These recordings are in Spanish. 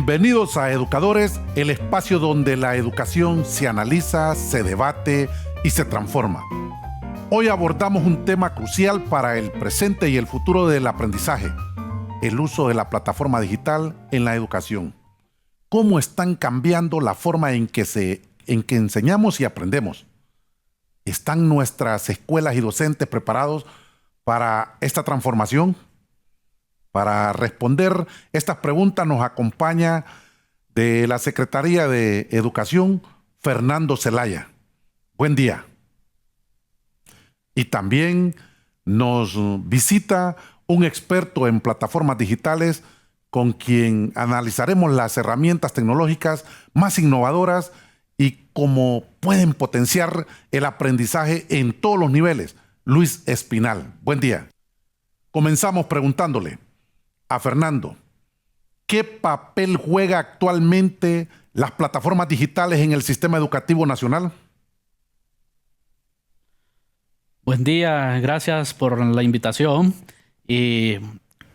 Bienvenidos a Educadores, el espacio donde la educación se analiza, se debate y se transforma. Hoy abordamos un tema crucial para el presente y el futuro del aprendizaje: el uso de la plataforma digital en la educación. ¿Cómo están cambiando la forma en que enseñamos y aprendemos? ¿Están nuestras escuelas y docentes preparados para esta transformación? Para responder estas preguntas nos acompaña de la Secretaría de Educación, Fernando Zelaya. Buen día. Y también nos visita un experto en plataformas digitales con quien analizaremos las herramientas tecnológicas más innovadoras y cómo pueden potenciar el aprendizaje en todos los niveles. Luis Espinal. Buen día. Comenzamos preguntándole a Fernando: ¿qué papel juega actualmente las plataformas digitales en el sistema educativo nacional? Buen día, gracias por la invitación. Y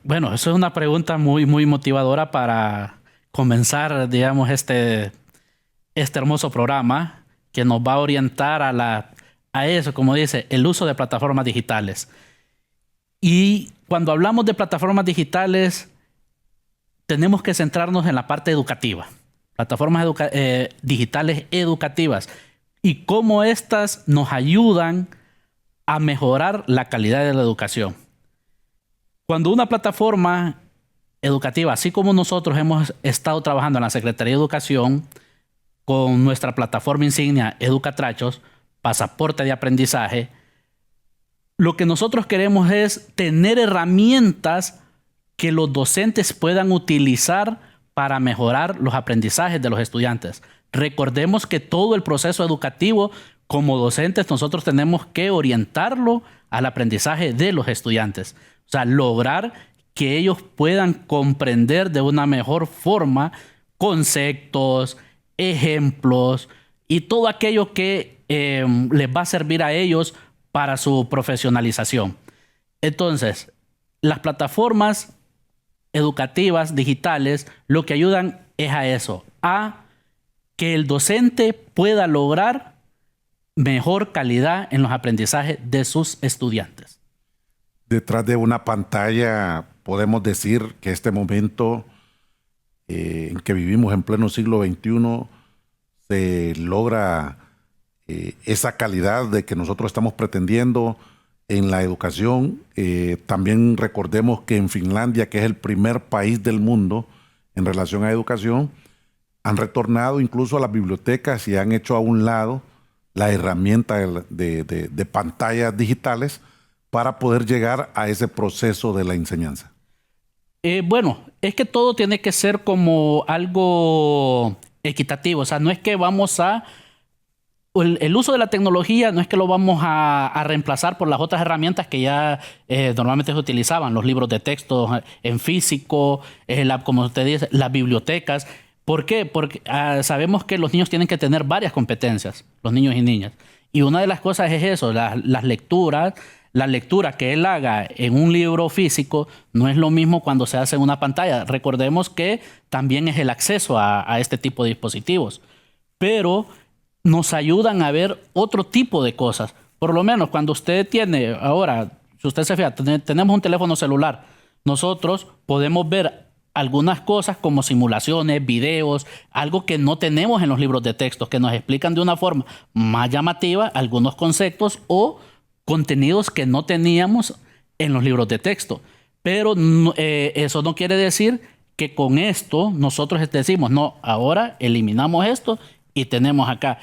bueno, eso es una pregunta muy motivadora para comenzar, digamos, este hermoso programa que nos va a orientar a eso, como dice, el uso de plataformas digitales. Y cuando hablamos de plataformas digitales, tenemos que centrarnos en la parte educativa. Plataformas digitales educativas y cómo éstas nos ayudan a mejorar la calidad de la educación. Cuando una plataforma educativa, así como nosotros hemos estado trabajando en la Secretaría de Educación con nuestra plataforma insignia Educatrachos, pasaporte de aprendizaje, lo que nosotros queremos es tener herramientas que los docentes puedan utilizar para mejorar los aprendizajes de los estudiantes. Recordemos que todo el proceso educativo, como docentes, nosotros tenemos que orientarlo al aprendizaje de los estudiantes. O sea, lograr que ellos puedan comprender de una mejor forma conceptos, ejemplos y todo aquello que les va a servir a ellos para su profesionalización. Entonces, las plataformas educativas digitales lo que ayudan es a eso, a que el docente pueda lograr mejor calidad en los aprendizajes de sus estudiantes. Detrás de una pantalla podemos decir que este momento en que vivimos en pleno siglo XXI se logra esa calidad de que nosotros estamos pretendiendo en la educación. También recordemos que en Finlandia, que es el primer país del mundo en relación a educación, han retornado incluso a las bibliotecas y han hecho a un lado la herramienta de pantallas digitales para poder llegar a ese proceso de la enseñanza. Bueno, es que todo tiene que ser como algo equitativo. O sea, no es que vamos a... El uso de la tecnología no es que lo vamos a reemplazar por las otras herramientas que ya normalmente se utilizaban, los libros de texto en físico, como usted dice, las bibliotecas. ¿Por qué? Porque sabemos que los niños tienen que tener varias competencias, los niños y niñas. Y una de las cosas es eso, las lecturas. La lectura que él haga en un libro físico no es lo mismo cuando se hace en una pantalla. Recordemos que también es el acceso a este tipo de dispositivos. Pero nos ayudan a ver otro tipo de cosas. Por lo menos cuando usted tiene, ahora, si usted se fija, tenemos un teléfono celular, nosotros podemos ver algunas cosas como simulaciones, videos, algo que no tenemos en los libros de texto, que nos explican de una forma más llamativa algunos conceptos o contenidos que no teníamos en los libros de texto. Pero eso no quiere decir que con esto nosotros decimos, no, ahora eliminamos esto y tenemos acá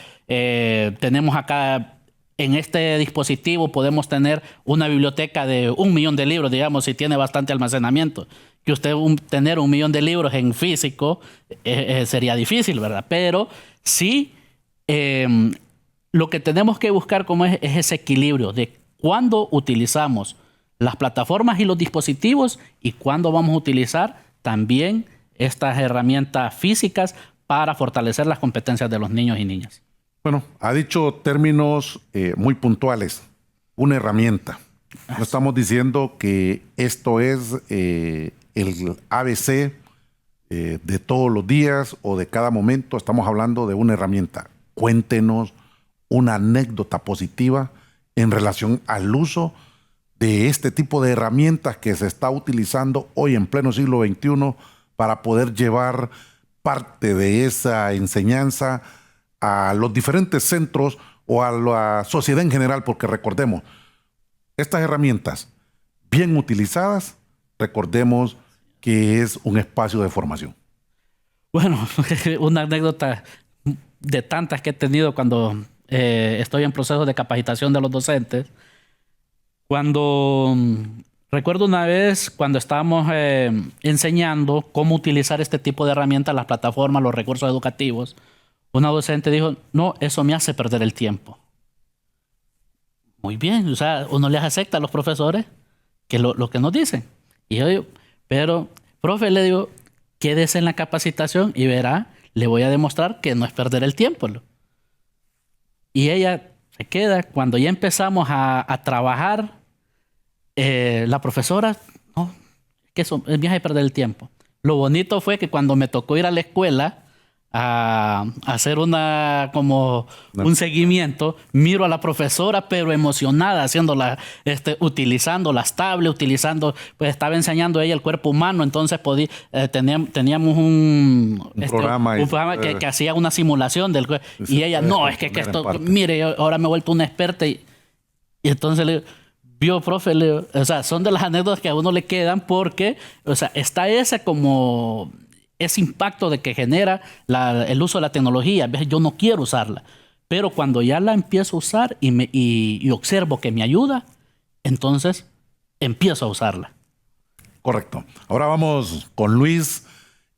en este dispositivo podemos tener una biblioteca de 1 millón de libros, digamos, si tiene bastante almacenamiento. Que usted tener 1 millón de libros en físico sería difícil, ¿verdad? Pero sí, lo que tenemos que buscar como es ese equilibrio de cuándo utilizamos las plataformas y los dispositivos y cuándo vamos a utilizar también estas herramientas físicas para fortalecer las competencias de los niños y niñas. Bueno, ha dicho términos muy puntuales, una herramienta. No estamos diciendo que esto es el ABC de todos los días o de cada momento. Estamos hablando de una herramienta. Cuéntenos una anécdota positiva en relación al uso de este tipo de herramientas que se está utilizando hoy en pleno siglo XXI para poder llevar parte de esa enseñanza a los diferentes centros o a la sociedad en general, porque recordemos, estas herramientas bien utilizadas, recordemos que es un espacio de formación. Bueno, una anécdota de tantas que he tenido cuando estoy en proceso de capacitación de los docentes. Recuerdo una vez cuando estábamos enseñando cómo utilizar este tipo de herramientas, las plataformas, los recursos educativos, una docente dijo, no, eso me hace perder el tiempo. Muy bien, o sea, uno les acepta a los profesores que lo que nos dicen. Y yo digo, pero, profe, le digo, quédese en la capacitación y verá, le voy a demostrar que no es perder el tiempo. Y ella se queda. Cuando ya empezamos a trabajar, la profesora, no, que eso es viaje de perder el tiempo. Lo bonito fue que cuando me tocó ir a la escuela a hacer un seguimiento, miro a la profesora pero emocionada haciéndola, utilizando las tablets, pues estaba enseñando ella el cuerpo humano, entonces teníamos un programa que hacía una simulación del cuerpo, y ella, no, es que esto, mire, ahora me he vuelto una experta y entonces le digo, vio, profe, o sea, son de las anécdotas que a uno le quedan porque, o sea, está ese impacto de que genera el uso de la tecnología. Yo no quiero usarla, pero cuando ya la empiezo a usar y observo que me ayuda, entonces empiezo a usarla. Correcto. Ahora vamos con Luis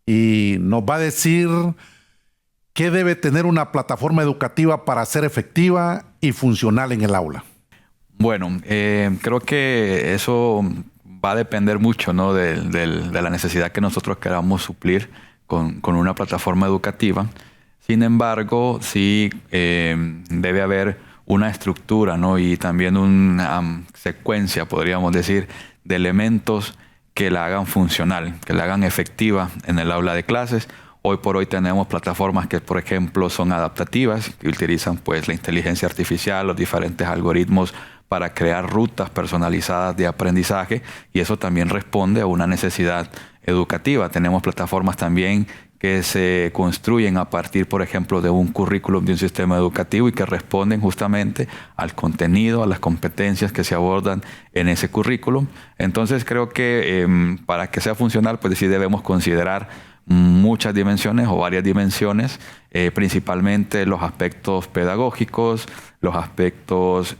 y nos va a decir qué debe tener una plataforma educativa para ser efectiva y funcional en el aula. Bueno, creo que eso va a depender mucho, ¿no? de la necesidad que nosotros queramos suplir con una plataforma educativa. Sin embargo, sí debe haber una estructura, ¿no? Y también una secuencia, podríamos decir, de elementos que la hagan funcional, que la hagan efectiva en el aula de clases. Hoy por hoy tenemos plataformas que, por ejemplo, son adaptativas, que utilizan pues la inteligencia artificial, los diferentes algoritmos para crear rutas personalizadas de aprendizaje, y eso también responde a una necesidad educativa. Tenemos plataformas también que se construyen a partir, por ejemplo, de un currículum de un sistema educativo y que responden justamente al contenido, a las competencias que se abordan en ese currículum. Entonces creo que para que sea funcional, pues sí debemos considerar muchas dimensiones o varias dimensiones, principalmente los aspectos pedagógicos, los aspectos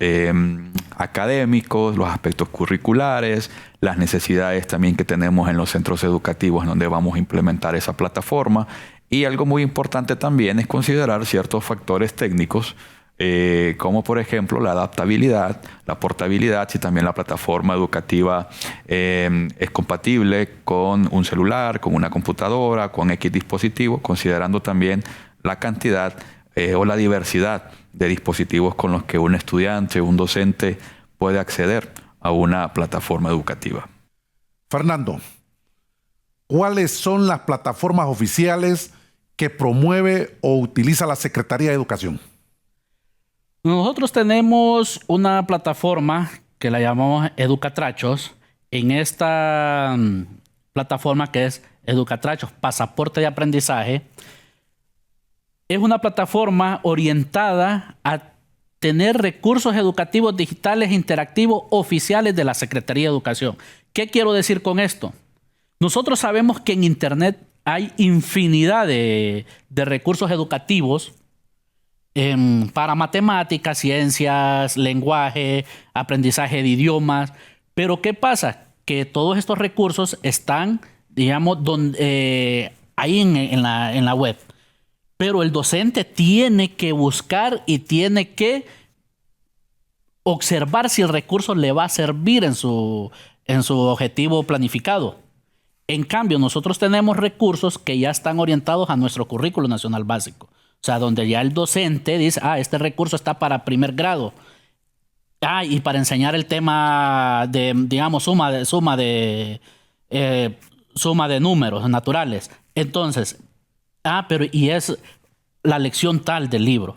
académicos, los aspectos curriculares, las necesidades también que tenemos en los centros educativos en donde vamos a implementar esa plataforma. Y algo muy importante también es considerar ciertos factores técnicos, como por ejemplo la adaptabilidad, la portabilidad, si también la plataforma educativa es compatible con un celular, con una computadora, con X dispositivo, considerando también la cantidad o la diversidad de dispositivos con los que un estudiante, un docente puede acceder a una plataforma educativa. Fernando, ¿cuáles son las plataformas oficiales que promueve o utiliza la Secretaría de Educación? Nosotros tenemos una plataforma que la llamamos Educatrachos. En esta plataforma, que es Educatrachos, Pasaporte de Aprendizaje, es una plataforma orientada a tener recursos educativos digitales interactivos oficiales de la Secretaría de Educación. ¿Qué quiero decir con esto? Nosotros sabemos que en Internet hay infinidad de recursos educativos para matemáticas, ciencias, lenguaje, aprendizaje de idiomas. Pero ¿qué pasa? Que todos estos recursos están, digamos, ahí en la web. Pero el docente tiene que buscar y tiene que observar si el recurso le va a servir en su objetivo planificado. En cambio, nosotros tenemos recursos que ya están orientados a nuestro currículo nacional básico. O sea, donde ya el docente dice, este recurso está para primer grado. Y para enseñar el tema de, digamos, suma de números naturales. Entonces, pero y es la lección tal del libro.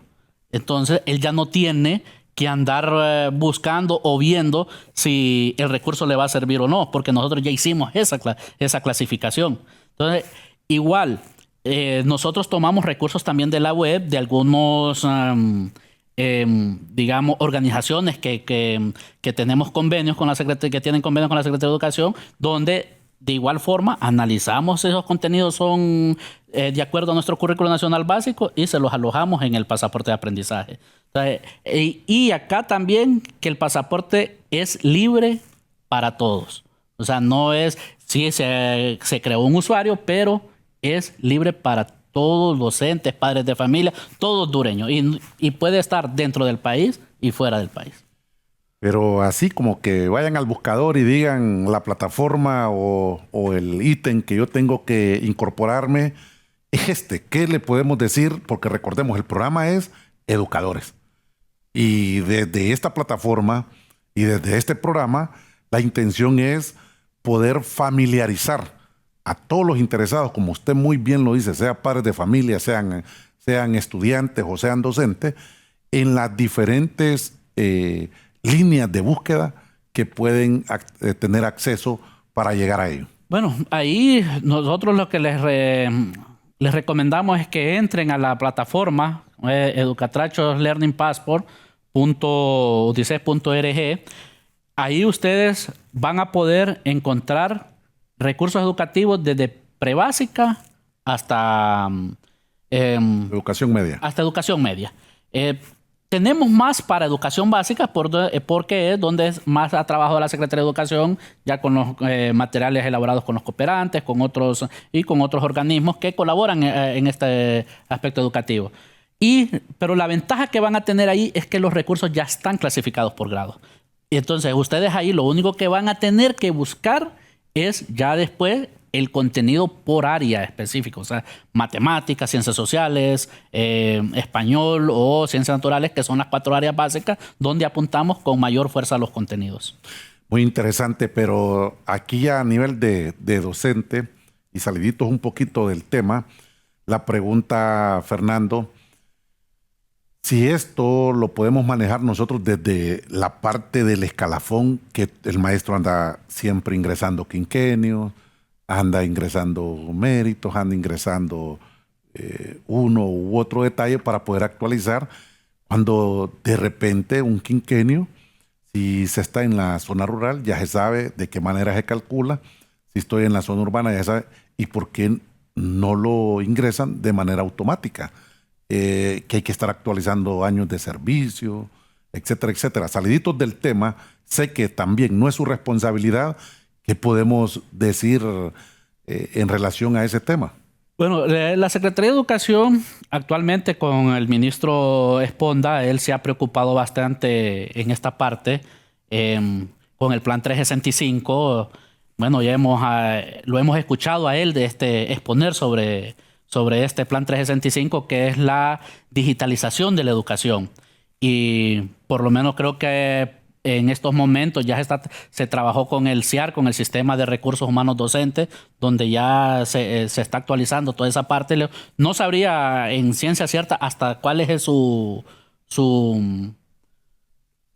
Entonces, él ya no tiene que andar buscando o viendo si el recurso le va a servir o no, porque nosotros ya hicimos esa clasificación. Entonces, igual, nosotros tomamos recursos también de la web, de algunos, digamos, organizaciones que tenemos convenios con la Secretaría, que tienen convenios con la Secretaría de Educación, donde de igual forma analizamos esos contenidos son de acuerdo a nuestro currículo nacional básico y se los alojamos en el pasaporte de aprendizaje. Entonces, y acá también que el pasaporte es libre para todos. O sea, no es, sí se creó un usuario, pero es libre para todos, docentes, padres de familia, todo hondureño. Y puede estar dentro del país y fuera del país. Pero así como que vayan al buscador y digan la plataforma o el ítem que yo tengo que incorporarme es ¿Qué le podemos decir? Porque recordemos, el programa es Educadores. Y desde esta plataforma y desde este programa, la intención es poder familiarizar a todos los interesados, como usted muy bien lo dice, sean padres de familia, sean estudiantes o sean docentes, en las diferentes líneas de búsqueda que pueden tener acceso para llegar a ello. Bueno, ahí nosotros lo que les recomendamos es que entren a la plataforma educatrachoslearningpassport.udices.org. Ahí ustedes van a poder encontrar recursos educativos desde prebásica hasta educación media. Hasta educación media. Tenemos más para educación básica porque es donde más ha trabajado la Secretaría de Educación, ya con los materiales elaborados con los cooperantes, con otros organismos que colaboran en este aspecto educativo. Pero la ventaja que van a tener ahí es que los recursos ya están clasificados por grado. Y entonces ustedes ahí lo único que van a tener que buscar es ya después el contenido por área específico, o sea, matemáticas, ciencias sociales, español o ciencias naturales, que son las 4 áreas básicas donde apuntamos con mayor fuerza a los contenidos. Muy interesante, pero aquí a nivel de docente, y saliditos un poquito del tema, la pregunta, Fernando, si esto lo podemos manejar nosotros desde la parte del escalafón, que el maestro anda siempre ingresando quinquenios, anda ingresando méritos, anda ingresando uno u otro detalle para poder actualizar, cuando de repente un quinquenio, si se está en la zona rural, ya se sabe de qué manera se calcula, si estoy en la zona urbana, ya se sabe, y por qué no lo ingresan de manera automática, que hay que estar actualizando años de servicio, etcétera, etcétera. Saliditos del tema, sé que también no es su responsabilidad. ¿Qué podemos decir en relación a ese tema? Bueno, la Secretaría de Educación actualmente con el ministro Esponda, él se ha preocupado bastante en esta parte con el plan 365. Bueno, ya lo hemos escuchado a él exponer sobre este plan 365, que es la digitalización de la educación. Y por lo menos creo que en estos momentos ya se trabajó con el CIAR, con el Sistema de Recursos Humanos Docentes, donde ya se está actualizando toda esa parte. No sabría en ciencia cierta hasta cuál es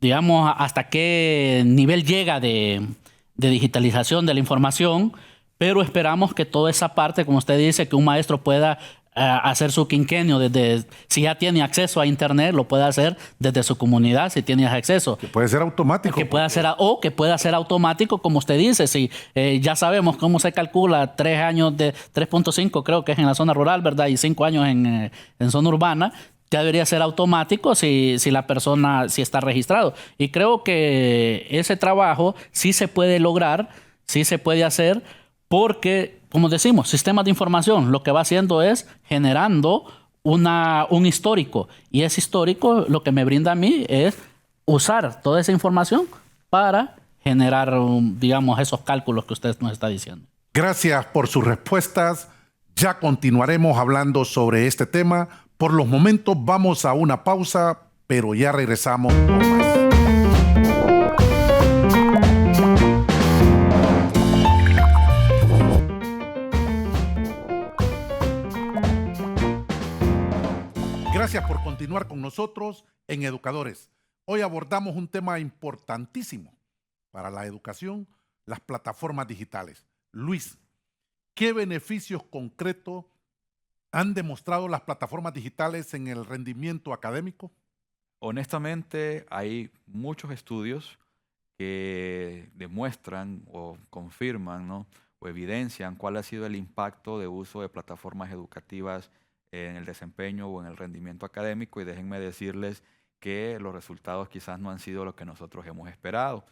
digamos, hasta qué nivel llega de digitalización de la información, pero esperamos que toda esa parte, como usted dice, que un maestro pueda hacer su quinquenio si ya tiene acceso a internet, lo puede hacer desde su comunidad si tiene acceso. Que puede ser automático. Que pueda ser automático, como usted dice. Si ya sabemos cómo se calcula 3 años de 3.5, creo que es en la zona rural, ¿verdad? Y 5 años en zona urbana, ya debería ser automático si la persona sí está registrado. Y creo que ese trabajo sí se puede lograr, sí se puede hacer, porque, como decimos, sistemas de información lo que va haciendo es generando un histórico. Y ese histórico lo que me brinda a mí es usar toda esa información para generar, digamos, esos cálculos que usted nos está diciendo. Gracias por sus respuestas. Ya continuaremos hablando sobre este tema. Por los momentos vamos a una pausa, pero ya regresamos con más. continuar con nosotros en Educadores. Hoy abordamos un tema importantísimo para la educación, las plataformas digitales. Luis, ¿qué beneficios concretos han demostrado las plataformas digitales en el rendimiento académico? Honestamente, hay muchos estudios que demuestran o confirman, ¿no? O evidencian cuál ha sido el impacto de uso de plataformas educativas en el desempeño o en el rendimiento académico, y déjenme decirles que los resultados quizás no han sido lo que nosotros hemos esperado.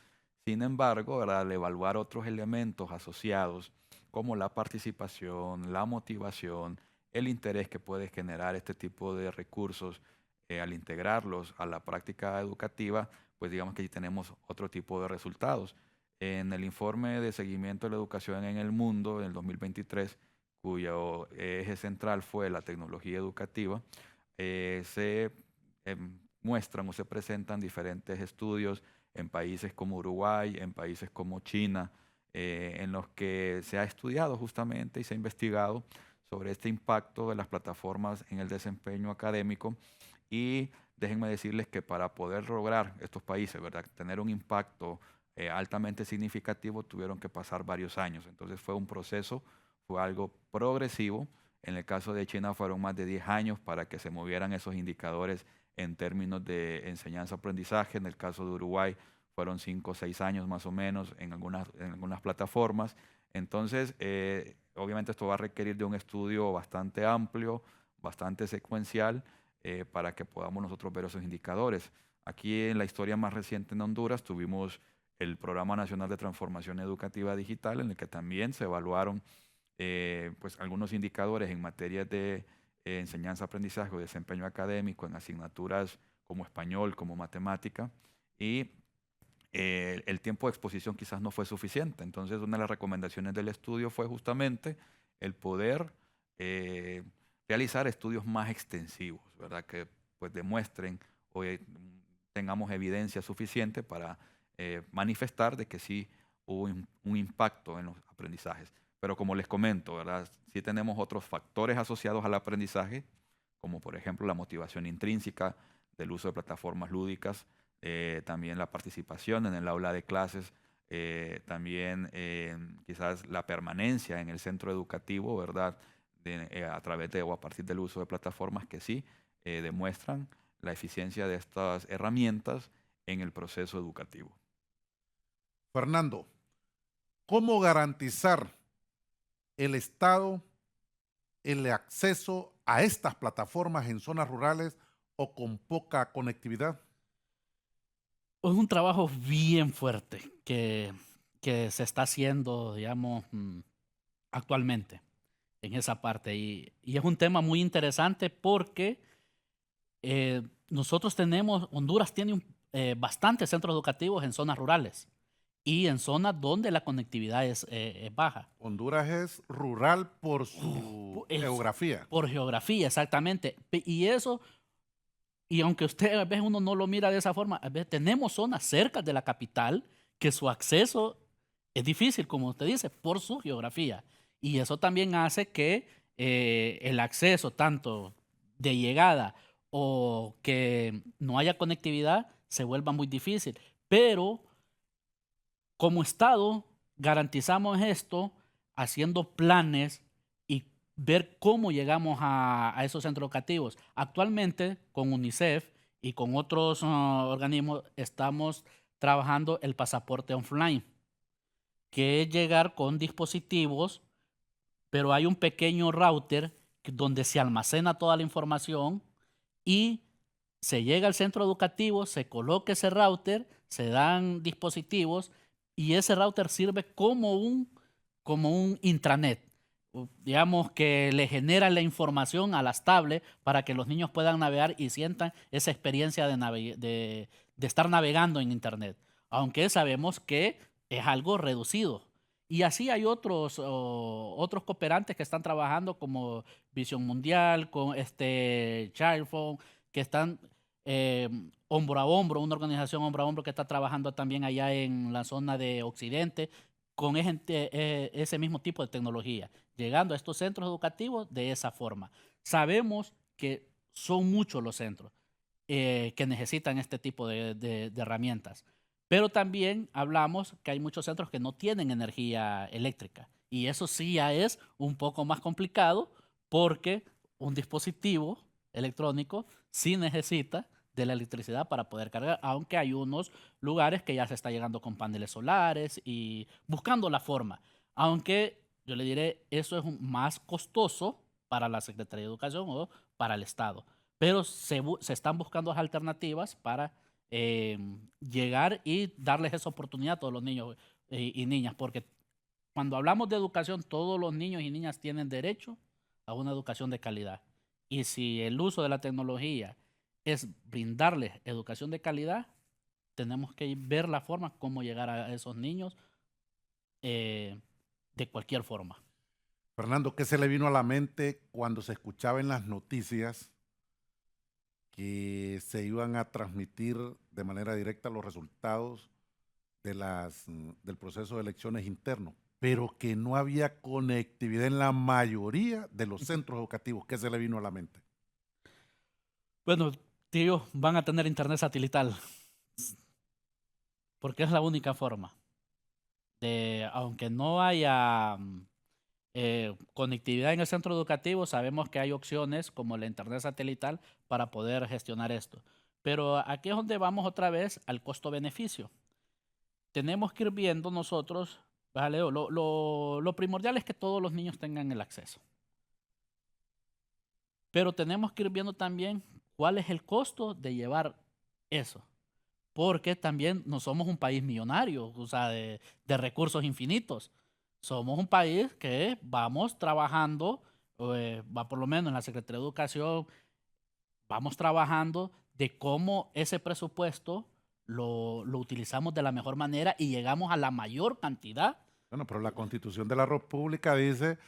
Sin embargo, ¿verdad? Al evaluar otros elementos asociados como la participación, la motivación, el interés que puede generar este tipo de recursos al integrarlos a la práctica educativa, pues digamos que ahí tenemos otro tipo de resultados. En el informe de seguimiento de la educación en el mundo en el 2023, cuyo eje central fue la tecnología educativa, se muestran o se presentan diferentes estudios en países como Uruguay, en países como China, en los que se ha estudiado justamente y se ha investigado sobre este impacto de las plataformas en el desempeño académico. Y déjenme decirles que para poder lograr estos países, ¿verdad?, tener un impacto altamente significativo, tuvieron que pasar varios años. Entonces fue un proceso, fue algo progresivo. En el caso de China fueron más de 10 años para que se movieran esos indicadores en términos de enseñanza-aprendizaje. En el caso de Uruguay fueron 5 o 6 años más o menos en algunas plataformas. Entonces, obviamente esto va a requerir de un estudio bastante amplio, bastante secuencial, para que podamos nosotros ver esos indicadores. Aquí en la historia más reciente en Honduras tuvimos el Programa Nacional de Transformación Educativa Digital, en el que también se evaluaron pues algunos indicadores en materia de enseñanza-aprendizaje o desempeño académico en asignaturas como español, como matemática, y el tiempo de exposición quizás no fue suficiente. Entonces, una de las recomendaciones del estudio fue justamente el poder realizar estudios más extensivos, ¿verdad? Que pues demuestren o tengamos evidencia suficiente para manifestar de que sí hubo un impacto en los aprendizajes. Pero como les comento, ¿verdad?, sí tenemos otros factores asociados al aprendizaje, como por ejemplo la motivación intrínseca del uso de plataformas lúdicas, también la participación en el aula de clases, también quizás la permanencia en el centro educativo, ¿verdad?, a través de o a partir del uso de plataformas que sí demuestran la eficiencia de estas herramientas en el proceso educativo. Fernando, ¿cómo garantizar el Estado el acceso a estas plataformas en zonas rurales o con poca conectividad? Es un trabajo bien fuerte que se está haciendo, digamos, actualmente en esa parte. Y es un tema muy interesante porque nosotros Honduras tiene bastantes centros educativos en zonas rurales y en zonas donde la conectividad es baja. Honduras es rural por su geografía. Por geografía, exactamente. Y eso, y aunque usted a veces uno no lo mira de esa forma, a veces tenemos zonas cerca de la capital que su acceso es difícil, como usted dice, por su geografía. Y eso también hace que el acceso tanto de llegada o que no haya conectividad se vuelva muy difícil. Pero como Estado garantizamos esto haciendo planes y ver cómo llegamos a esos centros educativos. Actualmente con UNICEF y con otros organismos estamos trabajando el pasaporte offline, que es llegar con dispositivos, pero hay un pequeño router donde se almacena toda la información y se llega al centro educativo, se coloca ese router, se dan dispositivos y ese router sirve como un intranet. Digamos que le genera la información a las tablets para que los niños puedan navegar y sientan esa experiencia de estar navegando en Internet. Aunque sabemos que es algo reducido. Y así hay otros cooperantes que están trabajando como Visión Mundial, con Child Phone, que están hombro a hombro, una organización hombro a hombro que está trabajando también allá en la zona de Occidente con ese mismo tipo de tecnología, llegando a estos centros educativos de esa forma. Sabemos que son muchos los centros. que necesitan este tipo de herramientas. Pero también hablamos que hay muchos centros que no tienen energía eléctrica. Y eso sí ya es un poco más complicado porque un dispositivo electrónico sí necesita de la electricidad para poder cargar, aunque hay unos lugares que ya se está llegando con paneles solares y buscando la forma. Aunque yo le diré, eso es más costoso para la Secretaría de Educación o para el Estado. Pero se están buscando alternativas para llegar y darles esa oportunidad a todos los niños y niñas, porque cuando hablamos de educación, todos los niños y niñas tienen derecho a una educación de calidad. Y si el uso de la tecnología es brindarles educación de calidad, tenemos que ver la forma cómo llegar a esos niños de cualquier forma. Fernando, ¿qué se le vino a la mente cuando se escuchaba en las noticias que se iban a transmitir de manera directa los resultados del proceso de elecciones interno, pero que no había conectividad en la mayoría de los centros educativos? ¿Qué se le vino a la mente? Bueno, tío, van a tener internet satelital, porque es la única forma de, aunque no haya conectividad en el centro educativo, sabemos que hay opciones como la internet satelital para poder gestionar esto. Pero aquí es donde vamos otra vez al costo-beneficio. Tenemos que ir viendo nosotros, ¿vale? Lo primordial es que todos los niños tengan el acceso. Pero tenemos que ir viendo también cuál es el costo de llevar eso. Porque también no somos un país millonario, o sea, de recursos infinitos. Somos un país que vamos trabajando, va por lo menos en la Secretaría de Educación, vamos trabajando de cómo ese presupuesto lo utilizamos de la mejor manera y llegamos a la mayor cantidad. Bueno, pero la Constitución de la República dice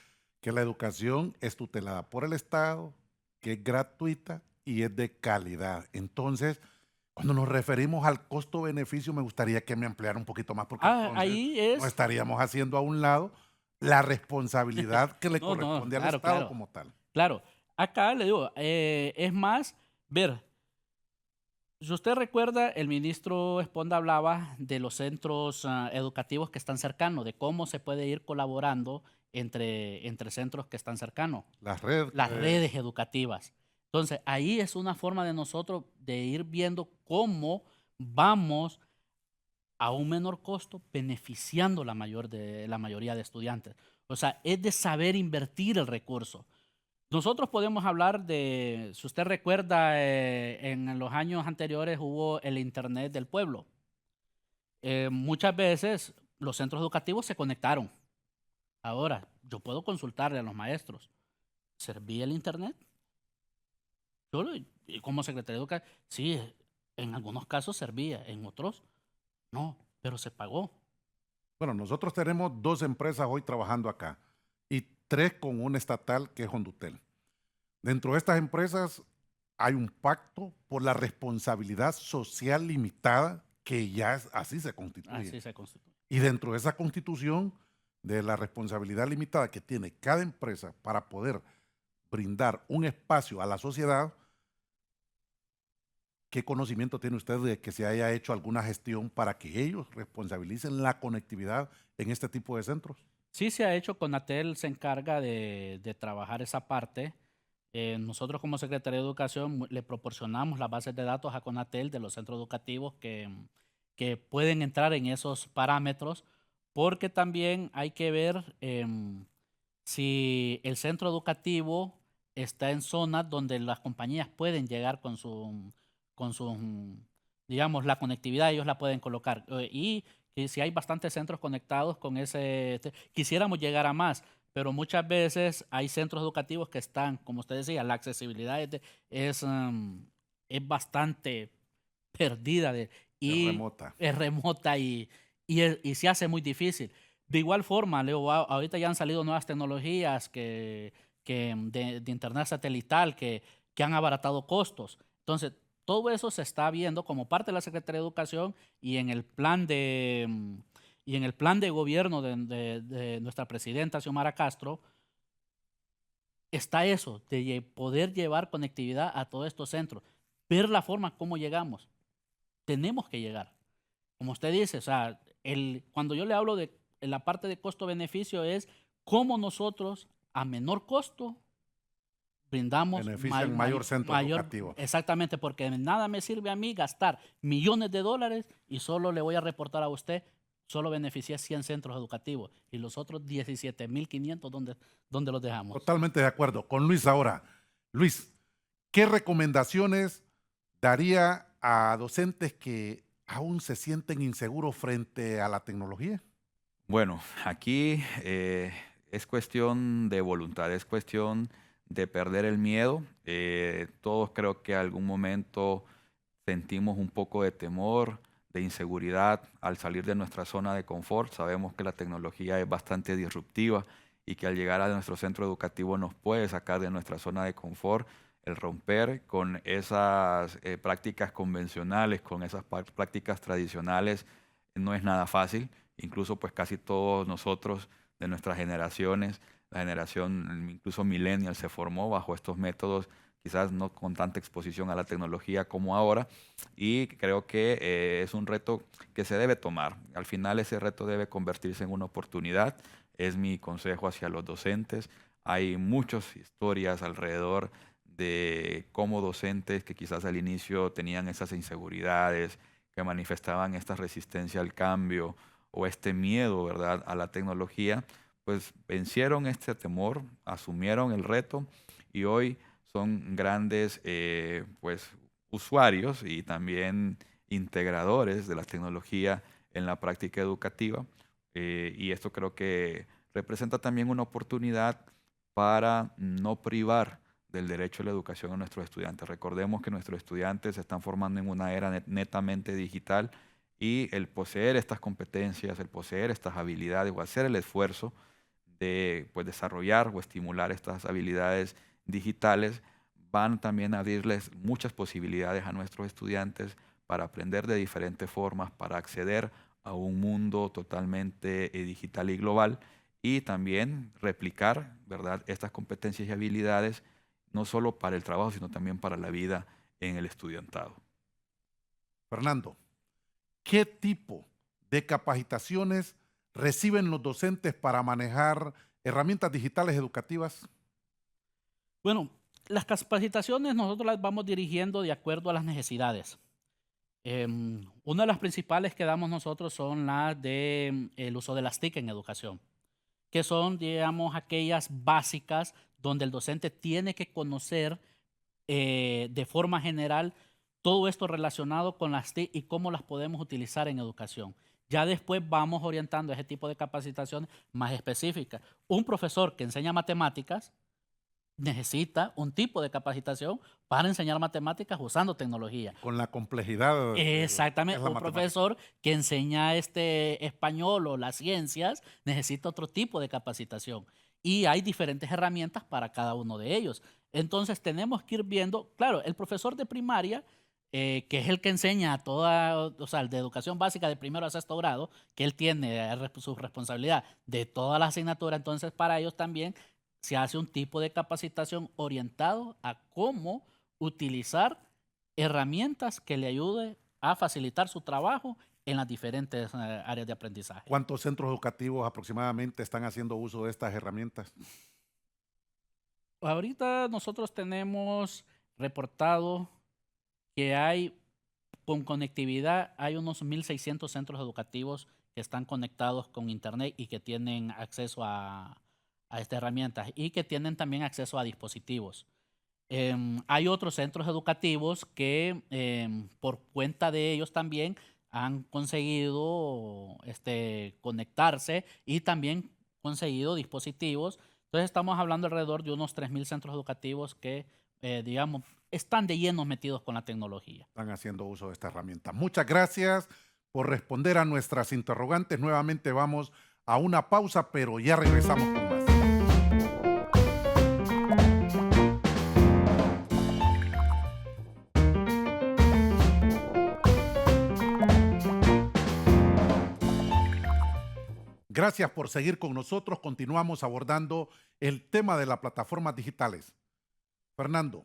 que la educación es tutelada por el Estado, que es gratuita y es de calidad. Entonces, cuando nos referimos al costo-beneficio, me gustaría que me ampliara un poquito más, porque entonces Ahí es. no estaríamos haciendo a un lado la responsabilidad que le No, corresponde al claro, Estado claro. como tal. Claro, acá le digo, es más, ver, si usted recuerda, el ministro Esponda hablaba de los centros educativos que están cercanos, de cómo se puede ir colaborando entre centros que están cercanos, Las redes educativas. Entonces, ahí es una forma de nosotros de ir viendo cómo vamos a un menor costo beneficiando la mayoría de estudiantes. O sea, es de saber invertir el recurso. Nosotros podemos hablar de, si usted recuerda, en los años anteriores hubo el Internet del pueblo. Muchas veces los centros educativos se conectaron. Ahora, yo puedo consultarle a los maestros, ¿servía el Internet? Y como secretario de Educación, sí, en algunos casos servía, en otros no, pero se pagó. Bueno, nosotros tenemos 2 empresas hoy trabajando acá y 3 con una estatal que es Hondutel. Dentro de estas empresas hay un pacto por la responsabilidad social limitada que ya así se constituye. Así se constituye. Y dentro de esa constitución de la responsabilidad limitada que tiene cada empresa para poder brindar un espacio a la sociedad, ¿qué conocimiento tiene usted de que se haya hecho alguna gestión para que ellos responsabilicen la conectividad en este tipo de centros? Sí se ha hecho, Conatel se encarga de trabajar esa parte. Nosotros como Secretaría de Educación le proporcionamos las bases de datos a Conatel de los centros educativos que pueden entrar en esos parámetros, porque también hay que ver si el centro educativo está en zonas donde las compañías pueden llegar con su, digamos, la conectividad, ellos la pueden colocar. Y si hay bastantes centros conectados con quisiéramos llegar a más, pero muchas veces hay centros educativos que están, como usted decía, la accesibilidad es bastante perdida Es remota. Es remota y se hace muy difícil. De igual forma, Leo, ahorita ya han salido nuevas tecnologías de internet satelital que han abaratado costos. Entonces, todo eso se está viendo como parte de la Secretaría de Educación y en el plan de gobierno de nuestra presidenta, Xiomara Castro, está eso, de poder llevar conectividad a todos estos centros. ver la forma como llegamos. Tenemos que llegar. Como usted dice, o sea, cuando yo le hablo de la parte de costo-beneficio es cómo nosotros a menor costo brindamos benefician mayor centro educativo. Exactamente, porque de nada me sirve a mí gastar millones de dólares y solo le voy a reportar a usted, solo beneficia 100 centros educativos y los otros 17.500, ¿dónde los dejamos? Totalmente de acuerdo. Con Luis ahora. Luis, ¿qué recomendaciones daría a docentes que aún se sienten inseguros frente a la tecnología? Bueno, aquí es cuestión de voluntad, es cuestión de perder el miedo. Todos creo que en algún momento sentimos un poco de temor, de inseguridad al salir de nuestra zona de confort. Sabemos que la tecnología es bastante disruptiva y que al llegar a nuestro centro educativo nos puede sacar de nuestra zona de confort. El romper con esas prácticas convencionales, con esas prácticas tradicionales, no es nada fácil. Incluso pues casi todos nosotros de nuestras generaciones, la generación incluso millennial se formó bajo estos métodos, quizás no con tanta exposición a la tecnología como ahora, y creo que es un reto que se debe tomar. Al final ese reto debe convertirse en una oportunidad, es mi consejo hacia los docentes. Hay muchas historias alrededor de cómo docentes que quizás al inicio tenían esas inseguridades, que manifestaban esta resistencia al cambio o este miedo, ¿verdad?, a la tecnología, pues vencieron este temor, asumieron el reto y hoy son grandes pues, usuarios y también integradores de la tecnología en la práctica educativa. Y esto creo que representa también una oportunidad para no privar del derecho a la educación a nuestros estudiantes. Recordemos que nuestros estudiantes se están formando en una era netamente digital y el poseer estas competencias, el poseer estas habilidades o hacer el esfuerzo de pues, desarrollar o estimular estas habilidades digitales van también a abrirles muchas posibilidades a nuestros estudiantes para aprender de diferentes formas, para acceder a un mundo totalmente digital y global y también replicar, ¿verdad?, estas competencias y habilidades no solo para el trabajo, sino también para la vida en el estudiantado. Fernando, ¿qué tipo de capacitaciones reciben los docentes para manejar herramientas digitales educativas? Bueno, las capacitaciones nosotros las vamos dirigiendo de acuerdo a las necesidades. Una de las principales que damos nosotros son las de el uso de las TIC en educación, que son, digamos, aquellas básicas donde el docente tiene que conocer de forma general todo esto relacionado con las TIC y cómo las podemos utilizar en educación. Ya después vamos orientando ese tipo de capacitaciones más específicas. Un profesor que enseña matemáticas necesita un tipo de capacitación para enseñar matemáticas usando tecnología. Con la complejidad. Exactamente. Un profesor que enseña español o las ciencias necesita otro tipo de capacitación. Y hay diferentes herramientas para cada uno de ellos. Entonces tenemos que ir viendo, claro, el profesor de primaria, que es el que enseña toda, o sea, el de educación básica de primero a sexto grado, que él tiene su responsabilidad de todas las asignaturas, entonces para ellos también se hace un tipo de capacitación orientado a cómo utilizar herramientas que le ayuden a facilitar su trabajo en las diferentes áreas de aprendizaje. ¿Cuántos centros educativos aproximadamente están haciendo uso de estas herramientas? Ahorita nosotros tenemos reportado que hay, con conectividad, hay unos 1.600 centros educativos que están conectados con Internet y que tienen acceso a estas herramientas y que tienen también acceso a dispositivos. Hay otros centros educativos que por cuenta de ellos también han conseguido conectarse y también conseguido dispositivos. Entonces estamos hablando alrededor de unos 3.000 centros educativos que, digamos, están de lleno metidos con la tecnología. Están haciendo uso de esta herramienta. Muchas gracias por responder a nuestras interrogantes. Nuevamente vamos a una pausa, pero ya regresamos con más. Gracias por seguir con nosotros. Continuamos abordando el tema de las plataformas digitales. Fernando,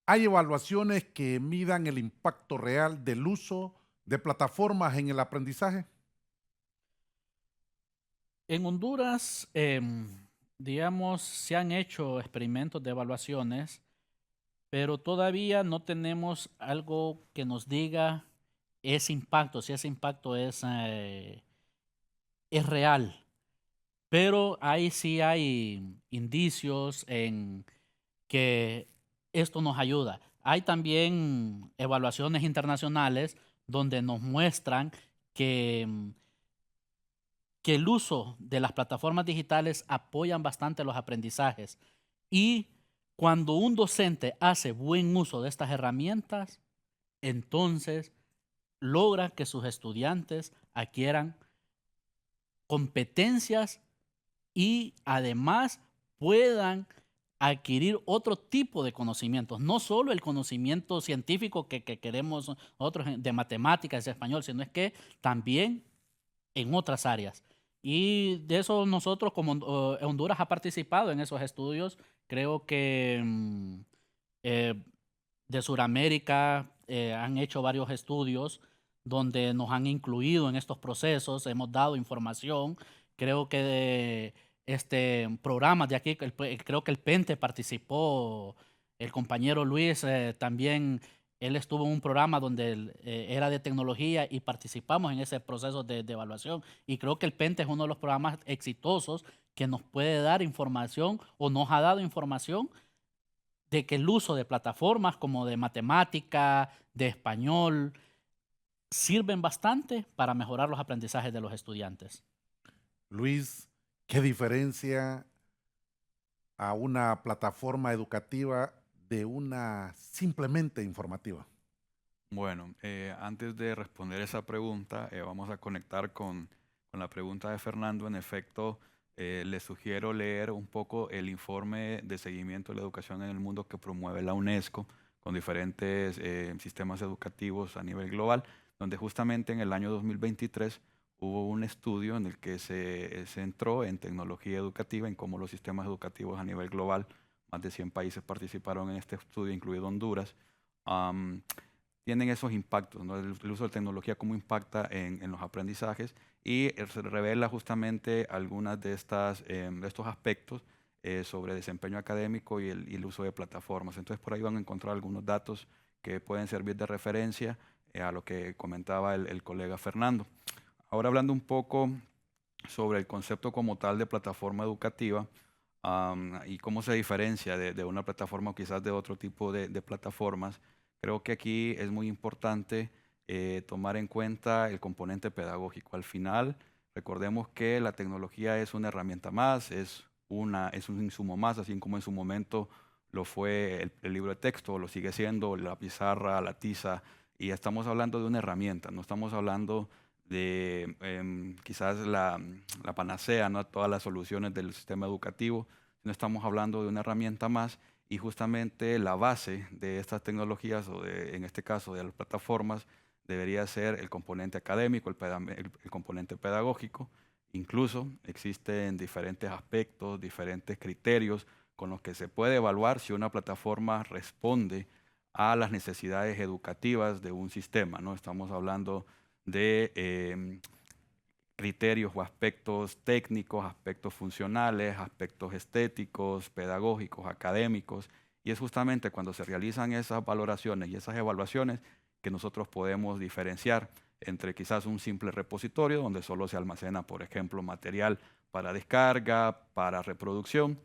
¿Hay evaluaciones que midan el impacto real del uso de plataformas en el aprendizaje? En Honduras, digamos, se han hecho experimentos de evaluaciones, pero todavía no tenemos algo que nos diga ese impacto, si ese impacto es real. Pero ahí sí hay indicios en que esto nos ayuda. Hay también evaluaciones internacionales donde nos muestran que, que el uso de las plataformas digitales apoyan bastante los aprendizajes. Y cuando un docente hace buen uso de estas herramientas, entonces logra que sus estudiantes adquieran competencias y además puedan adquirir otro tipo de conocimientos, no solo el conocimiento científico que queremos nosotros de matemáticas, de español, sino es que también en otras áreas. Y de eso nosotros, como Honduras ha participado en esos estudios, creo que eh, de Sudamérica han hecho varios estudios donde nos han incluido en estos procesos, hemos dado información. Creo que programas de aquí, creo que el Pente participó, el compañero Luis también, él estuvo en un programa donde era de tecnología y participamos en ese proceso de evaluación. Y creo que el Pente es uno de los programas exitosos que nos puede dar información o nos ha dado información de que el uso de plataformas como de matemática, de español, sirven bastante para mejorar los aprendizajes de los estudiantes. Luis, ¿qué diferencia a una plataforma educativa de una simplemente informativa? Bueno, antes de responder esa pregunta, vamos a conectar con la pregunta de Fernando. En efecto, les sugiero leer un poco el informe de seguimiento de la educación en el mundo que promueve la UNESCO con diferentes sistemas educativos a nivel global, donde justamente en el año 2023 hubo un estudio en el que se centró en tecnología educativa, en cómo los sistemas educativos a nivel global, más de 100 países participaron en este estudio, incluido Honduras, tienen esos impactos, ¿no? El uso de tecnología, cómo impacta en los aprendizajes, y se revela justamente algunas de estos aspectos sobre desempeño académico y el uso de plataformas. Entonces por ahí van a encontrar algunos datos que pueden servir de referencia a lo que comentaba el colega Fernando. Ahora hablando un poco sobre el concepto como tal de plataforma educativa, y cómo se diferencia de una plataforma o quizás de otro tipo de plataformas. Creo que aquí es muy importante tomar en cuenta el componente pedagógico. Al final, recordemos que la tecnología es una herramienta más, es un insumo más, así como en su momento lo fue el libro de texto, lo sigue siendo la pizarra, la tiza, y estamos hablando de una herramienta, no estamos hablando de quizás la panacea, ¿no?, a todas las soluciones del sistema educativo, sino estamos hablando de una herramienta más. Y justamente la base de estas tecnologías, en este caso de las plataformas, debería ser el componente académico, el componente pedagógico. Incluso existen diferentes aspectos, diferentes criterios con los que se puede evaluar si una plataforma responde a las necesidades educativas de un sistema, ¿no? Estamos hablando de criterios o aspectos técnicos, aspectos funcionales, aspectos estéticos, pedagógicos, académicos, y es justamente cuando se realizan esas valoraciones y esas evaluaciones que nosotros podemos diferenciar entre quizás un simple repositorio donde solo se almacena, por ejemplo, material para descarga, para reproducción,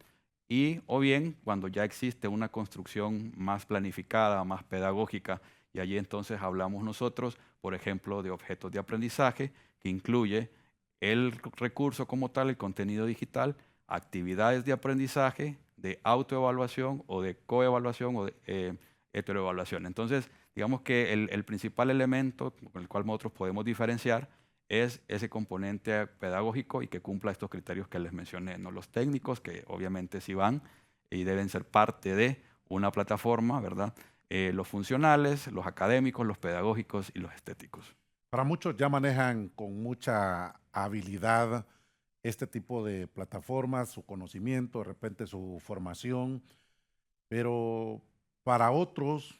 y o bien cuando ya existe una construcción más planificada, más pedagógica, y allí entonces hablamos nosotros, por ejemplo, de objetos de aprendizaje, que incluye el recurso como tal, el contenido digital, actividades de aprendizaje, de autoevaluación o de coevaluación o de heteroevaluación. Entonces, digamos que el principal elemento con el cual nosotros podemos diferenciar es ese componente pedagógico y que cumpla estos criterios que les mencioné, ¿no? Los técnicos, que obviamente sí van y deben ser parte de una plataforma, ¿verdad? Los funcionales, los académicos, los pedagógicos y los estéticos. Para muchos ya manejan con mucha habilidad este tipo de plataformas, su conocimiento, de repente su formación, pero Para otros,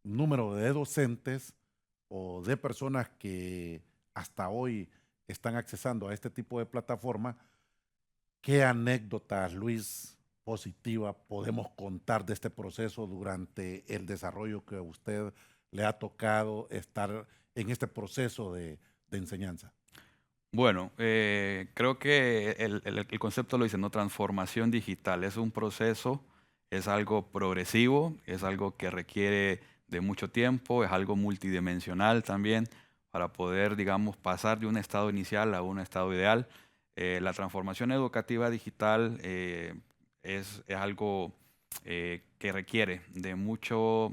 número de docentes o de personas que hasta hoy están accesando a este tipo de plataforma, ¿qué anécdotas, Luis, positiva podemos contar de este proceso durante el desarrollo que a usted le ha tocado estar en este proceso de enseñanza? Bueno, creo que el concepto lo dice, ¿no? Transformación digital. Es un proceso, es algo progresivo, es algo que requiere de mucho tiempo, es algo multidimensional también para poder, digamos, pasar de un estado inicial a un estado ideal. La transformación educativa digital es algo que requiere de mucho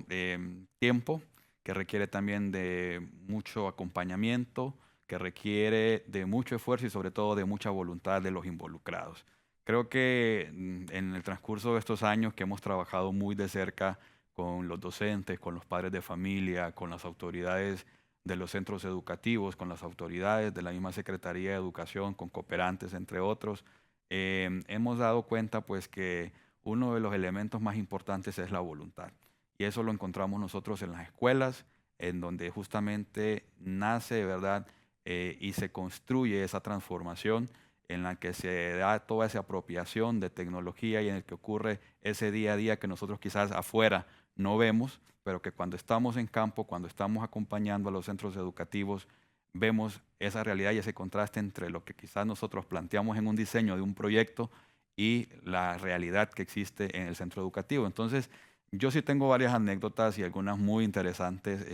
tiempo, que requiere también de mucho acompañamiento, que requiere de mucho esfuerzo y sobre todo de mucha voluntad de los involucrados. Creo que en el transcurso de estos años que hemos trabajado muy de cerca con los docentes, con los padres de familia, con las autoridades de los centros educativos, con las autoridades de la misma Secretaría de Educación, con cooperantes, entre otros, hemos dado cuenta pues que uno de los elementos más importantes es la voluntad. Y eso lo encontramos nosotros en las escuelas, en donde justamente nace, ¿verdad? Y se construye esa transformación en la que se da toda esa apropiación de tecnología y en el que ocurre ese día a día que nosotros quizás afuera no vemos, pero que cuando estamos en campo, cuando estamos acompañando a los centros educativos, vemos esa realidad y ese contraste entre lo que quizás nosotros planteamos en un diseño de un proyecto y la realidad que existe en el centro educativo. Entonces, yo sí tengo varias anécdotas y algunas muy interesantes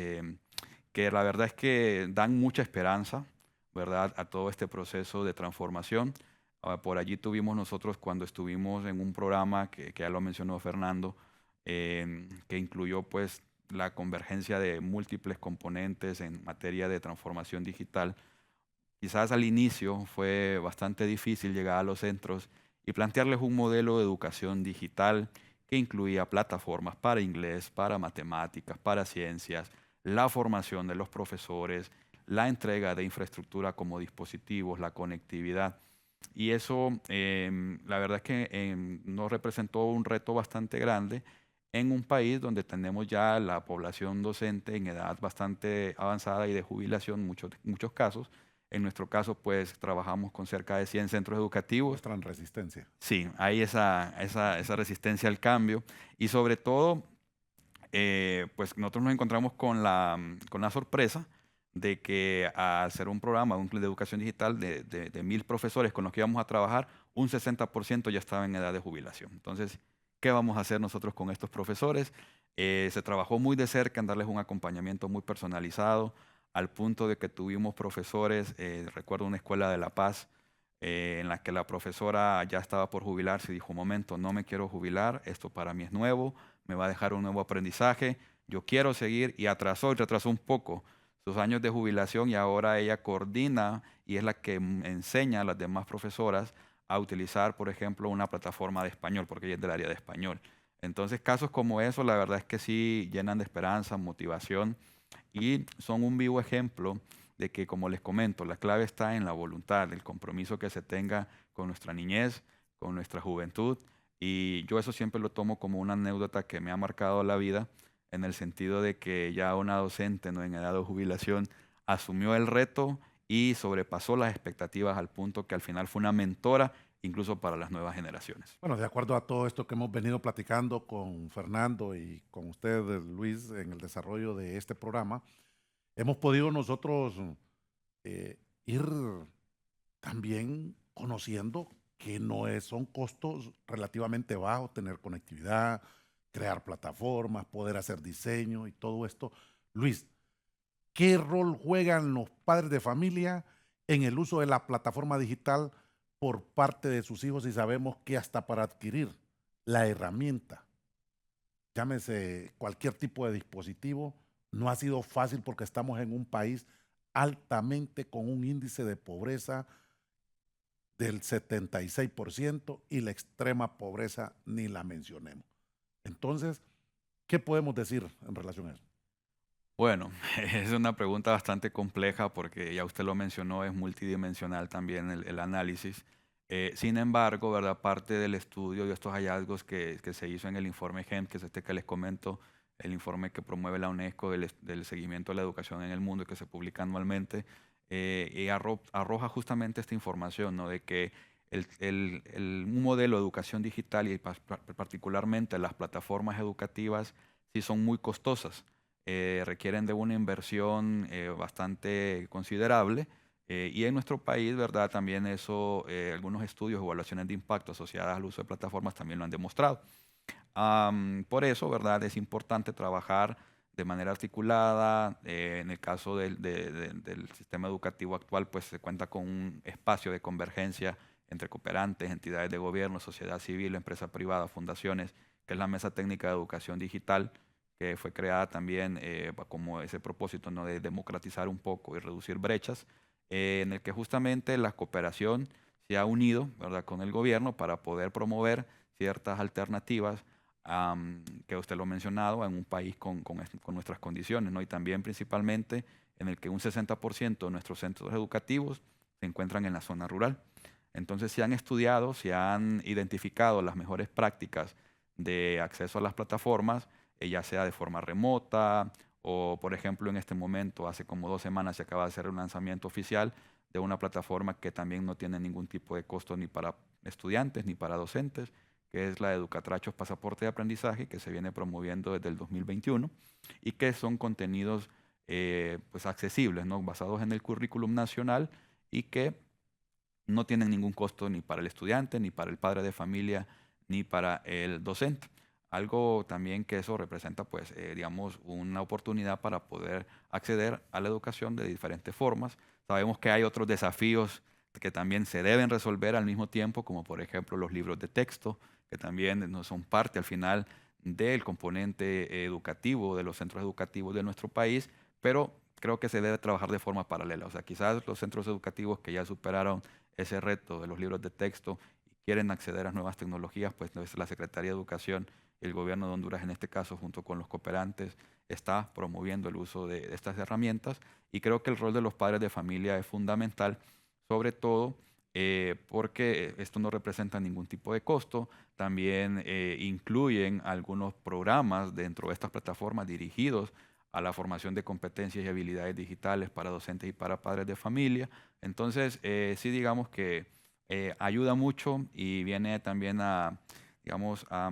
que la verdad es que dan mucha esperanza, ¿verdad?, a todo este proceso de transformación. Por allí tuvimos nosotros cuando estuvimos en un programa que ya lo mencionó Fernando, que incluyó pues la convergencia de múltiples componentes en materia de transformación digital. Quizás al inicio fue bastante difícil llegar a los centros y plantearles un modelo de educación digital que incluía plataformas para inglés, para matemáticas, para ciencias, la formación de los profesores, la entrega de infraestructura como dispositivos, la conectividad. Y eso, la verdad es que nos representó un reto bastante grande en un país donde tenemos ya la población docente en edad bastante avanzada y de jubilación, muchos casos. En nuestro caso, pues trabajamos con cerca de 100 centros educativos. Muestran resistencia. Sí, hay esa resistencia al cambio y sobre todo, pues nosotros nos encontramos con la sorpresa de que al ser un programa, un club de educación digital de 1000 profesores con los que íbamos a trabajar, un 60% ya estaba en edad de jubilación. Entonces, ¿qué vamos a hacer nosotros con estos profesores? Se trabajó muy de cerca en darles un acompañamiento muy personalizado, al punto de que tuvimos profesores, recuerdo una escuela de La Paz, en la que la profesora ya estaba por jubilarse y dijo, un momento, no me quiero jubilar, esto para mí es nuevo, me va a dejar un nuevo aprendizaje, yo quiero seguir, y retrasó un poco sus años de jubilación y ahora ella coordina y es la que enseña a las demás profesoras a utilizar, por ejemplo, una plataforma de español, porque ella es del área de español. Entonces, casos como eso, la verdad es que sí llenan de esperanza, motivación y son un vivo ejemplo de que, como les comento, la clave está en la voluntad, el compromiso que se tenga con nuestra niñez, con nuestra juventud. Y yo eso siempre lo tomo como una anécdota que me ha marcado la vida, en el sentido de que ya una docente, ¿no?, en edad de jubilación asumió el reto y sobrepasó las expectativas al punto que al final fue una mentora incluso para las nuevas generaciones. Bueno, de acuerdo a todo esto que hemos venido platicando con Fernando y con usted, Luis, en el desarrollo de este programa, hemos podido nosotros ir también conociendo que son costos relativamente bajos tener conectividad, crear plataformas, poder hacer diseño y todo esto. Luis, ¿qué rol juegan los padres de familia en el uso de la plataforma digital por parte de sus hijos? Y sabemos que hasta para adquirir la herramienta, llámese cualquier tipo de dispositivo, no ha sido fácil porque estamos en un país altamente con un índice de pobreza del 76% y la extrema pobreza ni la mencionemos. Entonces, ¿qué podemos decir en relación a eso? Bueno, es una pregunta bastante compleja porque ya usted lo mencionó, es multidimensional también el análisis. Sin embargo, ¿verdad? Parte del estudio y estos hallazgos que se hizo en el informe GEM, que es este que les comento, el informe que promueve la UNESCO del seguimiento de la educación en el mundo y que se publica anualmente, y arroja justamente esta información, ¿no? De que un modelo de educación digital y particularmente las plataformas educativas sí son muy costosas, requieren de una inversión bastante considerable. Y en nuestro país, ¿verdad? También eso, algunos estudios o evaluaciones de impacto asociadas al uso de plataformas también lo han demostrado. Por eso, ¿verdad? Es importante trabajar de manera articulada. En el caso del sistema educativo actual, pues se cuenta con un espacio de convergencia entre cooperantes, entidades de gobierno, sociedad civil, empresa privada, fundaciones, que es la Mesa Técnica de Educación Digital, que fue creada también como ese propósito, ¿no? De democratizar un poco y reducir brechas, en el que justamente la cooperación se ha unido, ¿verdad? Con el gobierno para poder promover ciertas alternativas que usted lo ha mencionado, en un país con nuestras condiciones, ¿no? Y también principalmente en el que un 60% de nuestros centros educativos se encuentran en la zona rural. Entonces se han estudiado, se han identificado las mejores prácticas de acceso a las plataformas, ya sea de forma remota o, por ejemplo, en este momento, hace como 2 semanas se acaba de hacer un lanzamiento oficial de una plataforma que también no tiene ningún tipo de costo ni para estudiantes ni para docentes, que es la Educatrachos Pasaporte de Aprendizaje, que se viene promoviendo desde el 2021 y que son contenidos pues accesibles, ¿no? Basados en el currículum nacional y que no tienen ningún costo ni para el estudiante, ni para el padre de familia, ni para el docente. Algo también que eso representa, pues, digamos, una oportunidad para poder acceder a la educación de diferentes formas. Sabemos que hay otros desafíos que también se deben resolver al mismo tiempo, como por ejemplo los libros de texto, que también no son parte al final del componente educativo de los centros educativos de nuestro país, pero creo que se debe trabajar de forma paralela. O sea, quizás los centros educativos que ya superaron ese reto de los libros de texto y quieren acceder a nuevas tecnologías, pues la Secretaría de Educación y el gobierno de Honduras, en este caso, junto con los cooperantes, está promoviendo el uso de estas herramientas. Y creo que el rol de los padres de familia es fundamental, sobre todo porque esto no representa ningún tipo de costo. También incluyen algunos programas dentro de estas plataformas dirigidos a la formación de competencias y habilidades digitales para docentes y para padres de familia. Entonces, sí digamos que ayuda mucho y viene también a, digamos, a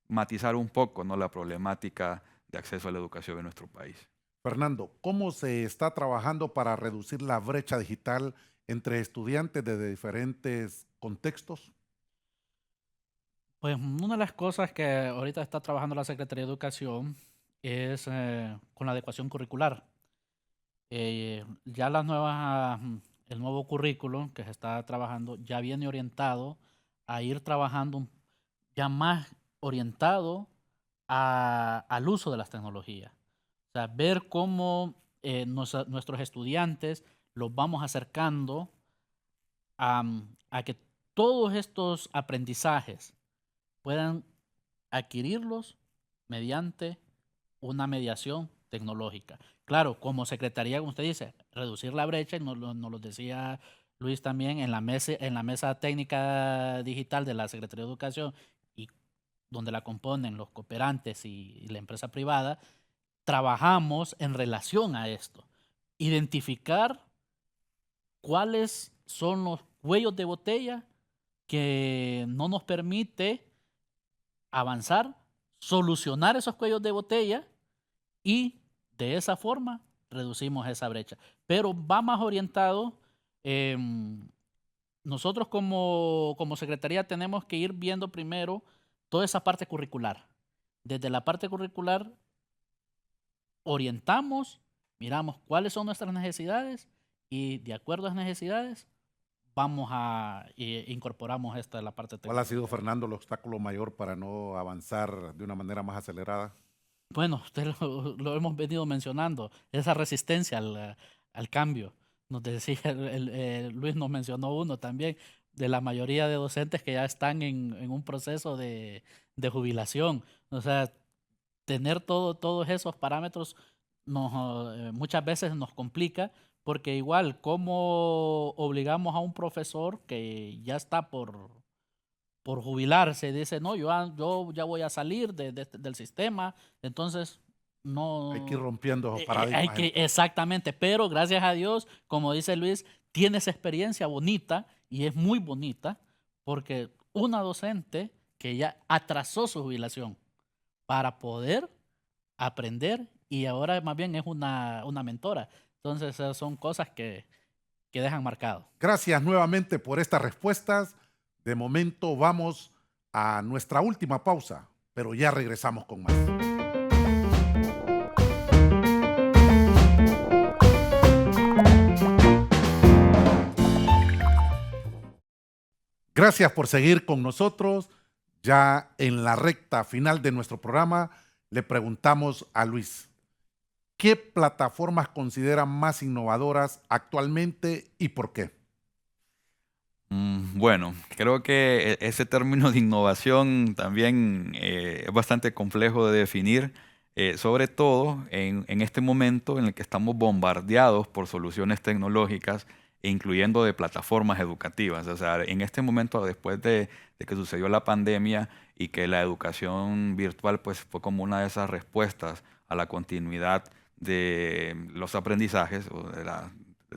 matizar un poco, ¿no? La problemática de acceso a la educación en nuestro país. Fernando, ¿cómo se está trabajando para reducir la brecha digital entre estudiantes de diferentes contextos? Pues una de las cosas que ahorita está trabajando la Secretaría de Educación es con la adecuación curricular. Ya el nuevo currículo que se está trabajando ya viene orientado a ir trabajando ya más orientado al uso de las tecnologías. O sea, ver cómo nuestros estudiantes los vamos acercando a que todos estos aprendizajes puedan adquirirlos mediante una mediación tecnológica. Claro, como secretaría, como usted dice, reducir la brecha, y nos lo decía Luis también en la mesa técnica digital de la Secretaría de Educación, y donde la componen los cooperantes y la empresa privada, trabajamos en relación a esto. Identificar cuáles son los cuellos de botella que no nos permite avanzar, solucionar esos cuellos de botella y de esa forma reducimos esa brecha. Pero va más orientado, nosotros como Secretaría tenemos que ir viendo primero toda esa parte curricular. Desde la parte curricular orientamos, miramos cuáles son nuestras necesidades y de acuerdo a las necesidades vamos a incorporamos esta la parte técnica. ¿Cuál ha sido, Fernando, el obstáculo mayor para no avanzar de una manera más acelerada? Bueno, usted lo hemos venido mencionando, esa resistencia al cambio. Nos decía, Luis nos mencionó uno también, de la mayoría de docentes que ya están en un proceso de jubilación. O sea, tener todos esos parámetros muchas veces nos complica, porque igual, ¿cómo obligamos a un profesor que ya está por jubilarse? Dice, no, yo ya voy a salir del sistema, entonces Hay que ir no... rompiendo esos Hay paradigmas. que, exactamente, pero gracias a Dios, como dice Luis, tiene esa experiencia bonita y es muy bonita porque una docente que ya atrasó su jubilación para poder aprender y ahora más bien es una mentora. Entonces son cosas que dejan marcado. Gracias nuevamente por estas respuestas. De momento vamos a nuestra última pausa, pero ya regresamos con más. Gracias por seguir con nosotros. Ya en la recta final de nuestro programa le preguntamos a Luis, ¿qué plataformas considera más innovadoras actualmente y por qué? Bueno, creo que ese término de innovación también es bastante complejo de definir, sobre todo en este momento en el que estamos bombardeados por soluciones tecnológicas, incluyendo de plataformas educativas. O sea, en este momento, después de que sucedió la pandemia y que la educación virtual pues, fue como una de esas respuestas a la continuidad de los aprendizajes o de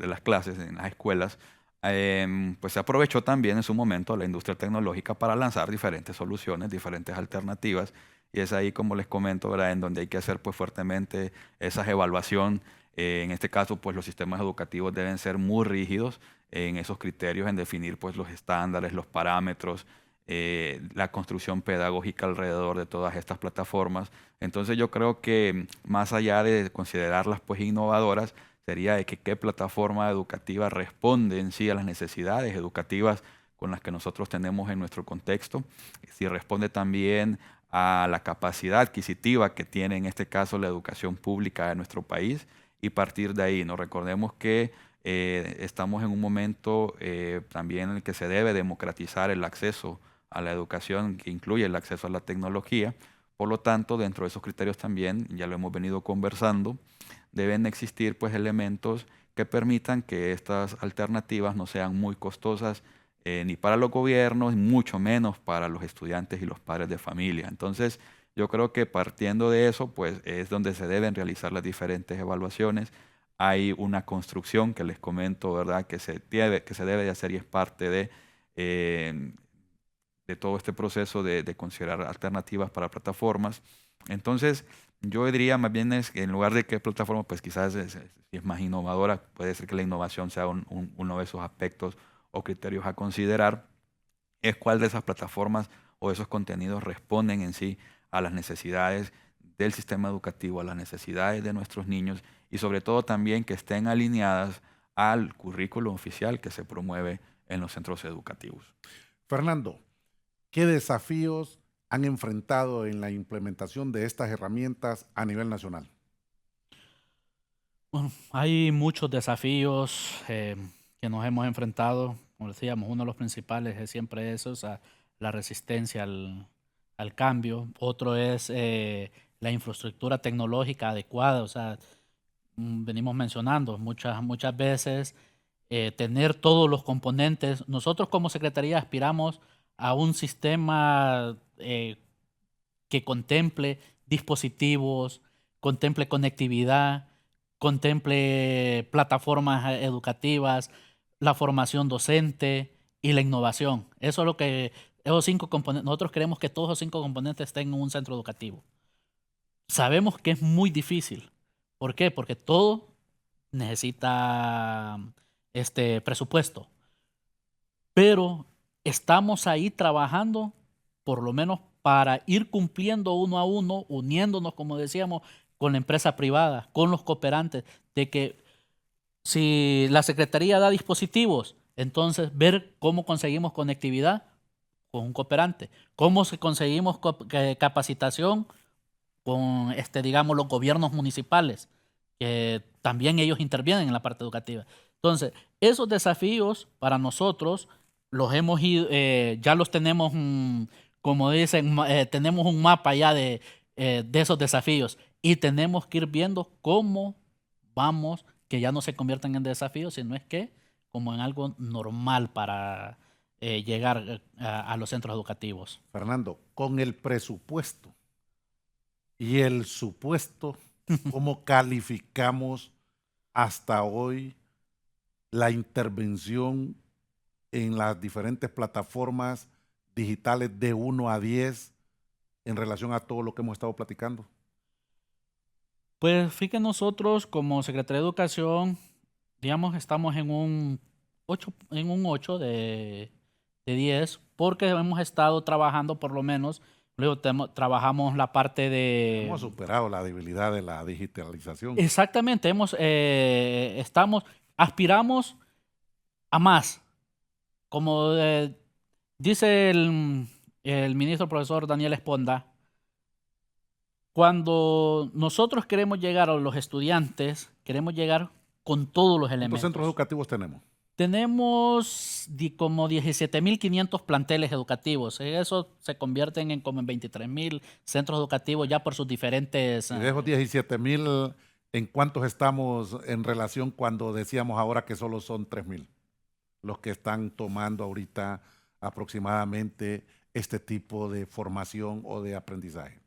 las clases en las escuelas, pues se aprovechó también en su momento la industria tecnológica para lanzar diferentes soluciones, diferentes alternativas. Y es ahí, como les comento, ¿verdad?, en donde hay que hacer pues fuertemente esa evaluación. En este caso, pues los sistemas educativos deben ser muy rígidos en esos criterios, en definir pues los estándares, los parámetros, la construcción pedagógica alrededor de todas estas plataformas. Entonces yo creo que más allá de considerarlas pues innovadoras, sería de que qué plataforma educativa responde en sí a las necesidades educativas con las que nosotros tenemos en nuestro contexto, si responde también a la capacidad adquisitiva que tiene en este caso la educación pública de nuestro país y partir de ahí. ¿No? Recordemos que estamos en un momento también en el que se debe democratizar el acceso a la educación, que incluye el acceso a la tecnología. Por lo tanto, dentro de esos criterios también, ya lo hemos venido conversando, deben existir pues elementos que permitan que estas alternativas no sean muy costosas ni para los gobiernos, mucho menos para los estudiantes y los padres de familia. Entonces, yo creo que partiendo de eso, pues es donde se deben realizar las diferentes evaluaciones. Hay una construcción que les comento, ¿verdad?, que se debe de hacer y es parte de todo este proceso de considerar alternativas para plataformas. Entonces, yo diría más bien es que en lugar de qué plataforma, pues quizás si es más innovadora, puede ser que la innovación sea uno de esos aspectos o criterios a considerar, es cuál de esas plataformas o esos contenidos responden en sí a las necesidades del sistema educativo, a las necesidades de nuestros niños y sobre todo también que estén alineadas al currículo oficial que se promueve en los centros educativos. Fernando, ¿qué desafíos han enfrentado en la implementación de estas herramientas a nivel nacional? Bueno, hay muchos desafíos que nos hemos enfrentado. Como decíamos, uno de los principales es siempre eso, o sea, la resistencia al cambio. Otro es la infraestructura tecnológica adecuada. O sea, venimos mencionando muchas veces tener todos los componentes. Nosotros como Secretaría aspiramos a un sistema que contemple dispositivos, contemple conectividad, contemple plataformas educativas, la formación docente y la innovación. Eso es lo que esos 5 componentes, nosotros queremos que todos esos 5 componentes estén en un centro educativo. Sabemos que es muy difícil. ¿Por qué? Porque todo necesita presupuesto. Pero estamos ahí trabajando, por lo menos para ir cumpliendo uno a uno, uniéndonos, como decíamos, con la empresa privada, con los cooperantes, de que si la Secretaría da dispositivos, entonces ver cómo conseguimos conectividad con un cooperante, cómo conseguimos capacitación con, digamos, los gobiernos municipales, que también ellos intervienen en la parte educativa. Entonces, esos desafíos para nosotros los hemos ido, ya los tenemos, como dicen, tenemos un mapa ya de esos desafíos y tenemos que ir viendo cómo vamos, que ya no se conviertan en desafíos, sino es que como en algo normal para llegar a los centros educativos. Fernando, con el presupuesto y el supuesto, ¿cómo calificamos hasta hoy la intervención en las diferentes plataformas digitales de 1 a 10 en relación a todo lo que hemos estado platicando? Pues fíjense, nosotros como Secretaría de Educación, digamos, estamos en un 8 de 10, porque hemos estado trabajando por lo menos, luego trabajamos la parte de... Hemos superado la debilidad de la digitalización. Exactamente, aspiramos a más. Como dice el ministro profesor Daniel Esponda, cuando nosotros queremos llegar a los estudiantes, queremos llegar con todos los elementos. ¿Cuántos centros educativos tenemos? Tenemos como 17.500 planteles educativos. Eso se convierten en como en 23.000 centros educativos ya por sus diferentes... Y de esos 17,000, ¿en cuántos estamos en relación cuando decíamos ahora que solo son 3,000? Los que están tomando ahorita aproximadamente este tipo de formación o de aprendizaje.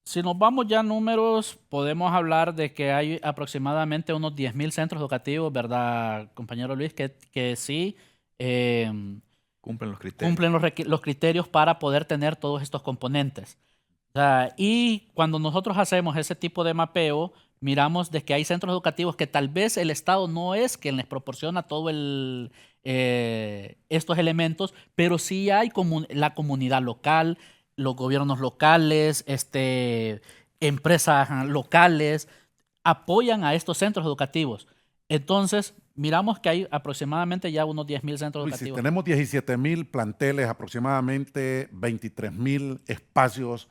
Si nos vamos ya a números, podemos hablar de que hay aproximadamente unos 10.000 centros educativos, ¿verdad, compañero Luis? Que sí cumplen los criterios. Cumplen los criterios para poder tener todos estos componentes. O sea, y cuando nosotros hacemos ese tipo de mapeo, miramos de que hay centros educativos que tal vez el Estado no es quien les proporciona todo estos elementos, pero sí hay la comunidad local, los gobiernos locales, empresas locales, apoyan a estos centros educativos. Entonces, miramos que hay aproximadamente ya unos 10.000 centros Luis, educativos. Si tenemos 17,000 planteles, aproximadamente 23,000 espacios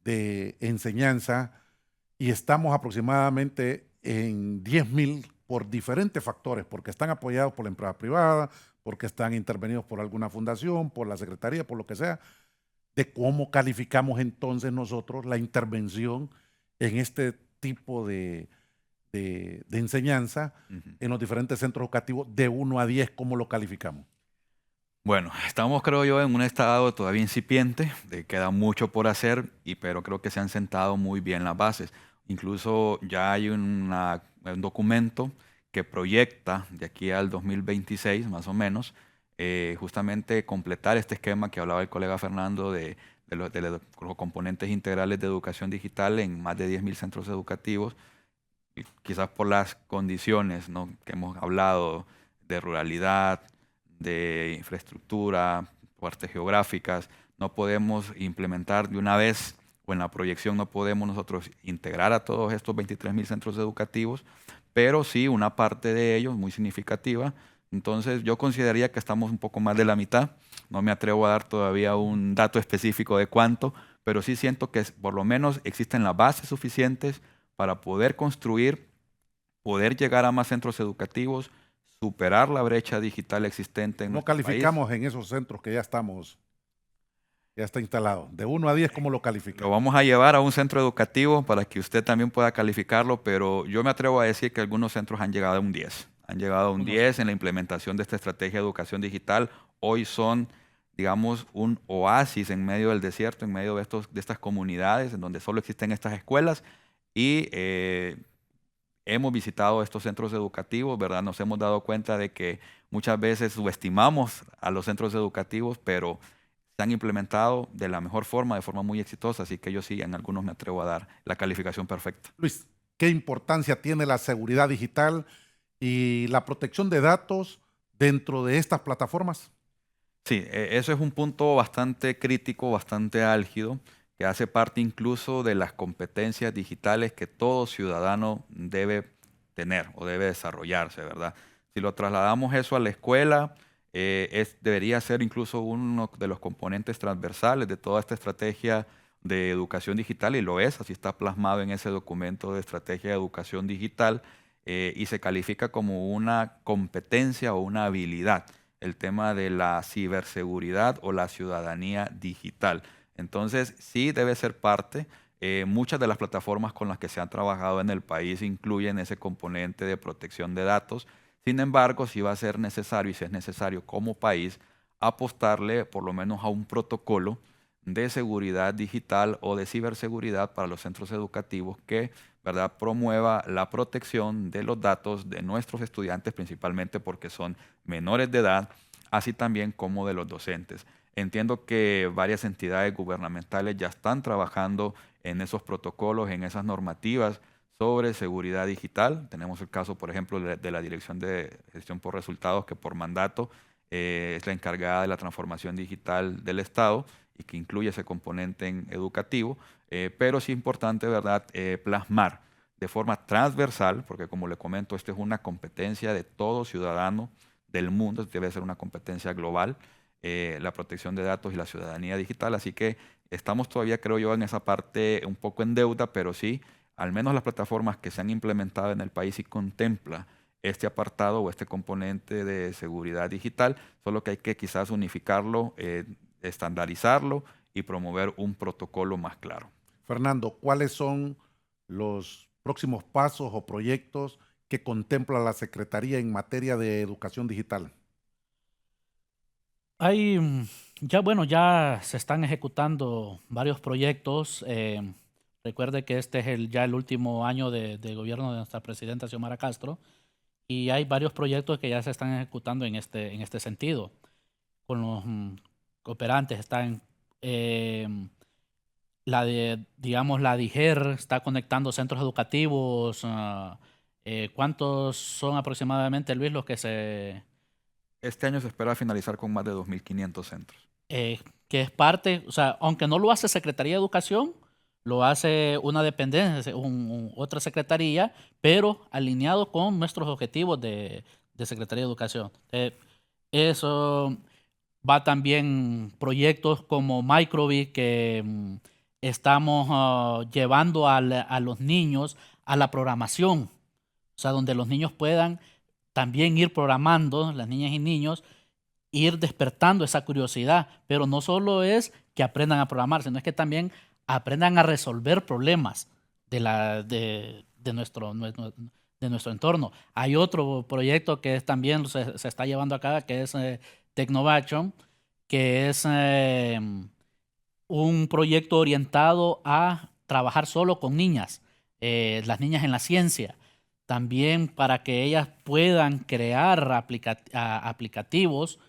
de enseñanza y estamos aproximadamente en 10,000 por diferentes factores, porque están apoyados por la empresa privada, porque están intervenidos por alguna fundación, por la secretaría, por lo que sea, de cómo calificamos entonces nosotros la intervención en este tipo de enseñanza en los diferentes centros educativos de 1 a 10, ¿cómo lo calificamos? Bueno, estamos, creo yo, en un estado todavía incipiente, queda mucho por hacer, pero creo que se han sentado muy bien las bases. Incluso ya hay un documento que proyecta de aquí al 2026, más o menos, justamente completar este esquema que hablaba el colega Fernando de los componentes integrales de educación digital en más de 10,000 centros educativos, y quizás por las condiciones, ¿no?, que hemos hablado de ruralidad, de infraestructura, partes geográficas, no podemos implementar de una vez, o en la proyección no podemos nosotros integrar a todos estos 23,000 centros educativos, pero sí una parte de ellos muy significativa. Entonces yo consideraría que estamos un poco más de la mitad. No me atrevo a dar todavía un dato específico de cuánto, pero sí siento que por lo menos existen las bases suficientes para poder construir, poder llegar a más centros educativos, superar la brecha digital existente en nuestro país. ¿Cómo calificamos en esos centros que ya está instalado? De 1 a 10, ¿cómo lo calificamos? Lo vamos a llevar a un centro educativo para que usted también pueda calificarlo, pero yo me atrevo a decir que algunos centros han llegado a un 10. Han llegado a un 10 en la implementación de esta estrategia de educación digital. Hoy son, digamos, un oasis en medio del desierto, en medio de estas comunidades en donde solo existen estas escuelas, y hemos visitado estos centros educativos, ¿verdad? Nos hemos dado cuenta de que muchas veces subestimamos a los centros educativos, pero se han implementado de la mejor forma, de forma muy exitosa, así que yo sí, en algunos me atrevo a dar la calificación perfecta. Luis, ¿qué importancia tiene la seguridad digital y la protección de datos dentro de estas plataformas? Sí, eso es un punto bastante crítico, bastante álgido, que hace parte incluso de las competencias digitales que todo ciudadano debe tener o debe desarrollarse, ¿verdad? Si lo trasladamos eso a la escuela, debería ser incluso uno de los componentes transversales de toda esta estrategia de educación digital, y lo es, así está plasmado en ese documento de estrategia de educación digital, y se califica como una competencia o una habilidad, el tema de la ciberseguridad o la ciudadanía digital. Entonces, sí debe ser parte. Muchas de las plataformas con las que se han trabajado en el país incluyen ese componente de protección de datos. Sin embargo, si va a ser necesario y si es necesario como país apostarle por lo menos a un protocolo de seguridad digital o de ciberseguridad para los centros educativos que, ¿verdad?, promueva la protección de los datos de nuestros estudiantes, principalmente porque son menores de edad, así también como de los docentes. Entiendo que varias entidades gubernamentales ya están trabajando en esos protocolos, en esas normativas sobre seguridad digital. Tenemos el caso, por ejemplo, de la Dirección de Gestión por Resultados, que por mandato es la encargada de la transformación digital del Estado y que incluye ese componente educativo, pero sí es importante, ¿verdad?, plasmar de forma transversal, porque como le comento, esto es una competencia de todo ciudadano del mundo, debe ser una competencia global, la protección de datos y la ciudadanía digital, así que estamos todavía, creo yo, en esa parte un poco en deuda, pero sí, al menos las plataformas que se han implementado en el país sí contempla este apartado o este componente de seguridad digital, solo que hay que quizás unificarlo, estandarizarlo y promover un protocolo más claro. Fernando, ¿cuáles son los próximos pasos o proyectos que contempla la Secretaría en materia de educación digital? Ya se están ejecutando varios proyectos. Recuerde que este es ya el último año de gobierno de nuestra presidenta Xiomara Castro y hay varios proyectos que ya se están ejecutando en este sentido. Con los cooperantes están, la DIGER está conectando centros educativos. ¿Cuántos son aproximadamente, Luis, los que Este año se espera finalizar con más de 2.500 centros. que es parte, o sea, aunque no lo hace Secretaría de Educación, lo hace una dependencia, otra secretaría, pero alineado con nuestros objetivos de Secretaría de Educación. Eso va también proyectos como Microbit que estamos llevando a los niños a la programación, o sea, donde los niños puedan también ir programando, las niñas y niños, ir despertando esa curiosidad, pero no solo es que aprendan a programar, sino es que también aprendan a resolver problemas de nuestro entorno. Hay otro proyecto que también se está llevando a cabo, que es Tecnovation, que es un proyecto orientado a trabajar solo con niñas, las niñas en la ciencia, también para que ellas puedan crear aplicativos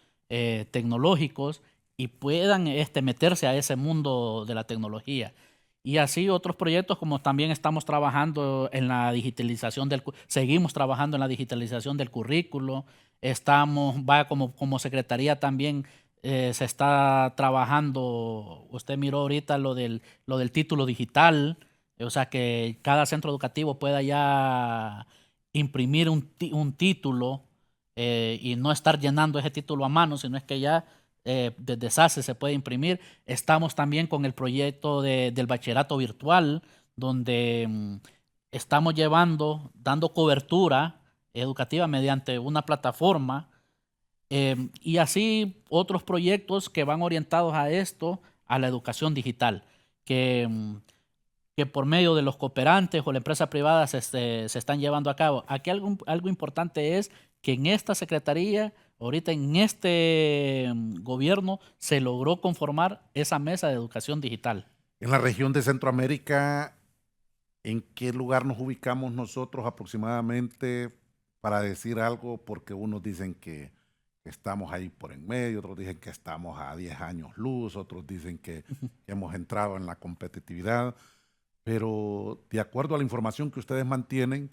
tecnológicos y puedan meterse a ese mundo de la tecnología. Y así otros proyectos, como también estamos trabajando en la digitalización seguimos trabajando en la digitalización del currículo, como secretaría también se está trabajando, usted miró ahorita lo del título digital, o sea que cada centro educativo pueda ya imprimir un título y no estar llenando ese título a mano, sino es que ya desde SACE se puede imprimir. Estamos también con el proyecto del bachillerato virtual, donde estamos dando cobertura educativa mediante una plataforma y así otros proyectos que van orientados a esto, a la educación digital, que por medio de los cooperantes o la empresa privada se están llevando a cabo. Aquí algo importante es que en esta secretaría, ahorita en este gobierno, se logró conformar esa mesa de educación digital. En la región de Centroamérica, ¿en qué lugar nos ubicamos nosotros aproximadamente para decir algo? Porque unos dicen que estamos ahí por en medio, otros dicen que estamos a 10 años luz, otros dicen que hemos entrado en la competitividad, pero de acuerdo a la información que ustedes mantienen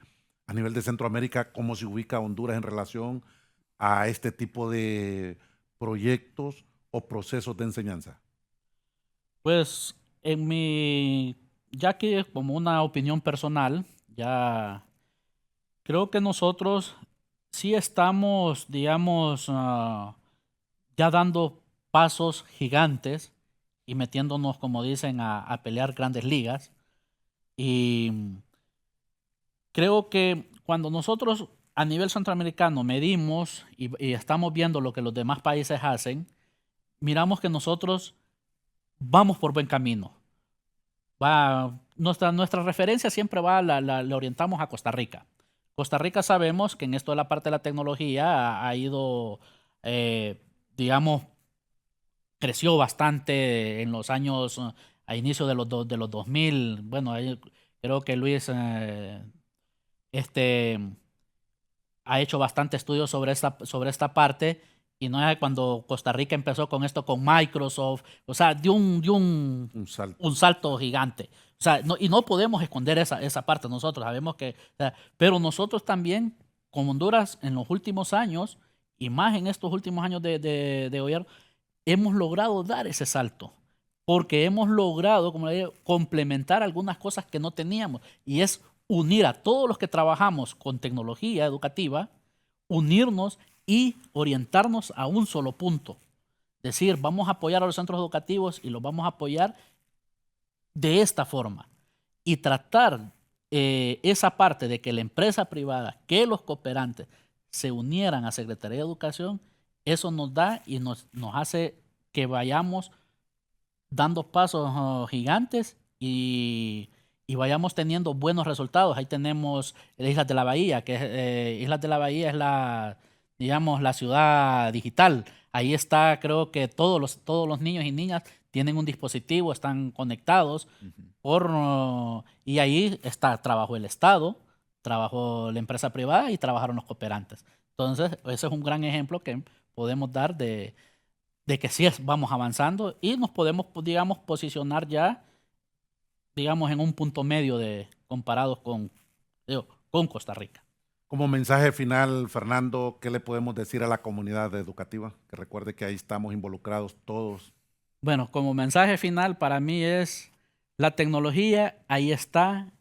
a nivel de Centroamérica, ¿cómo se ubica Honduras en relación a este tipo de proyectos o procesos de enseñanza? Pues ya que como una opinión personal, ya creo que nosotros sí estamos, digamos, ya dando pasos gigantes y metiéndonos, como dicen, a pelear grandes ligas. Y creo que cuando nosotros a nivel centroamericano medimos y estamos viendo lo que los demás países hacen, miramos que nosotros vamos por buen camino. nuestra referencia siempre la orientamos a Costa Rica. Costa Rica sabemos que en esto de la parte de la tecnología ha ido, digamos, creció bastante en los años, a inicio de los 2000. Bueno, creo que Luis ha hecho bastante estudios sobre esta parte, y no es cuando Costa Rica empezó con esto con Microsoft, o sea, dio Un salto. un salto gigante. O sea, y no podemos esconder esa parte nosotros, sabemos que, o sea, pero nosotros también, como Honduras, en los últimos años, y más en estos últimos años de gobierno, hemos logrado dar ese salto, porque hemos logrado, como le digo, complementar algunas cosas que no teníamos, y es unir a todos los que trabajamos con tecnología educativa, unirnos y orientarnos a un solo punto. Decir, vamos a apoyar a los centros educativos y los vamos a apoyar de esta forma. Y tratar esa parte de que la empresa privada, que los cooperantes se unieran a Secretaría de Educación, eso nos da y nos hace que vayamos dando pasos gigantes y vayamos teniendo buenos resultados. Ahí tenemos Islas de la Bahía, que Islas de la Bahía es digamos, la ciudad digital. Ahí está, creo que todos los niños y niñas tienen un dispositivo, están conectados, y ahí trabajó el Estado, trabajó la empresa privada y trabajaron los cooperantes. Entonces, ese es un gran ejemplo que podemos dar de que sí vamos avanzando y nos podemos, digamos, posicionar ya, digamos, en un punto medio comparados con Costa Rica. Como mensaje final, Fernando, ¿qué le podemos decir a la comunidad educativa? Que recuerde que ahí estamos involucrados todos. Bueno, como mensaje final para mí es, la tecnología ahí está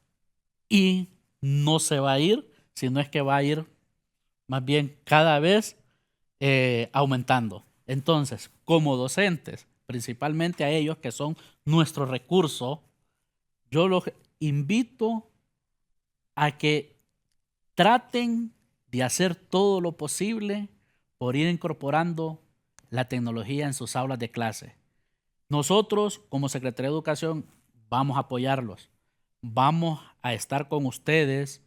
y no se va a ir, sino es que va a ir más bien cada vez aumentando. Entonces, como docentes, principalmente a ellos que son nuestro recurso, yo los invito a que traten de hacer todo lo posible por ir incorporando la tecnología en sus aulas de clase. Nosotros, como Secretaría de Educación, vamos a apoyarlos. Vamos a estar con ustedes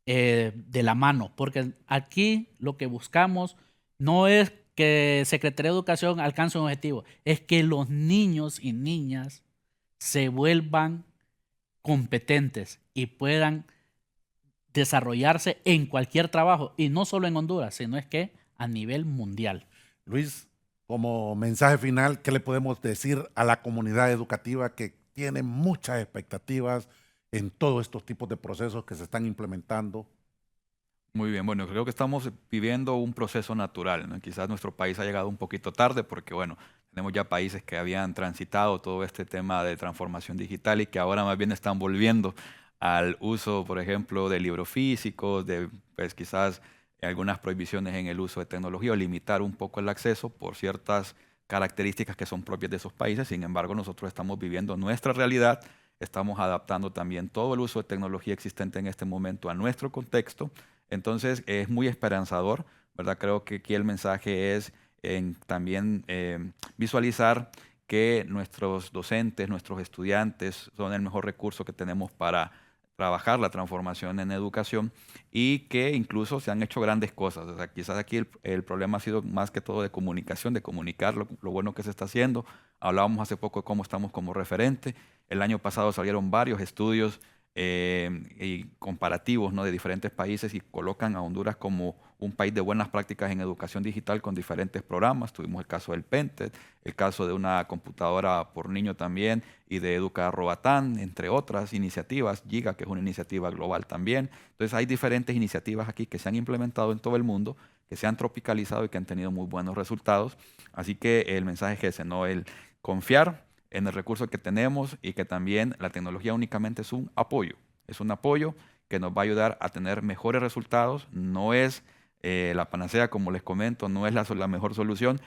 de la mano, porque aquí lo que buscamos no es que Secretaría de Educación alcance un objetivo, es que los niños y niñas se vuelvan competentes y puedan desarrollarse en cualquier trabajo, y no solo en Honduras, sino es que a nivel mundial. Luis, como mensaje final, ¿qué le podemos decir a la comunidad educativa que tiene muchas expectativas en todos estos tipos de procesos que se están implementando? Muy bien, bueno, creo que estamos viviendo un proceso natural, ¿no? Quizás nuestro país ha llegado un poquito tarde porque, bueno, tenemos ya países que habían transitado todo este tema de transformación digital y que ahora más bien están volviendo al uso, por ejemplo, de libros físicos, de pues quizás algunas prohibiciones en el uso de tecnología o limitar un poco el acceso por ciertas características que son propias de esos países. Sin embargo, nosotros estamos viviendo nuestra realidad, estamos adaptando también todo el uso de tecnología existente en este momento a nuestro contexto. Entonces, es muy esperanzador, ¿verdad? Creo que aquí el mensaje es también visualizar que nuestros docentes, nuestros estudiantes son el mejor recurso que tenemos para trabajar la transformación en educación y que incluso se han hecho grandes cosas. O sea, quizás aquí el problema ha sido más que todo de comunicación, de comunicar lo bueno que se está haciendo. Hablábamos hace poco de cómo estamos como referente. El año pasado salieron varios estudios y comparativos, ¿no?, de diferentes países y colocan a Honduras como un país de buenas prácticas en educación digital con diferentes programas. Tuvimos el caso del Pentet, el caso de una computadora por niño también y de Educa Robatán, entre otras iniciativas, Giga, que es una iniciativa global también. Entonces hay diferentes iniciativas aquí que se han implementado en todo el mundo, que se han tropicalizado y que han tenido muy buenos resultados. Así que el mensaje es ese, ¿no?, el confiar en el recurso que tenemos y que también la tecnología únicamente es un apoyo que nos va a ayudar a tener mejores resultados. No es la panacea, como les comento, no es la mejor solución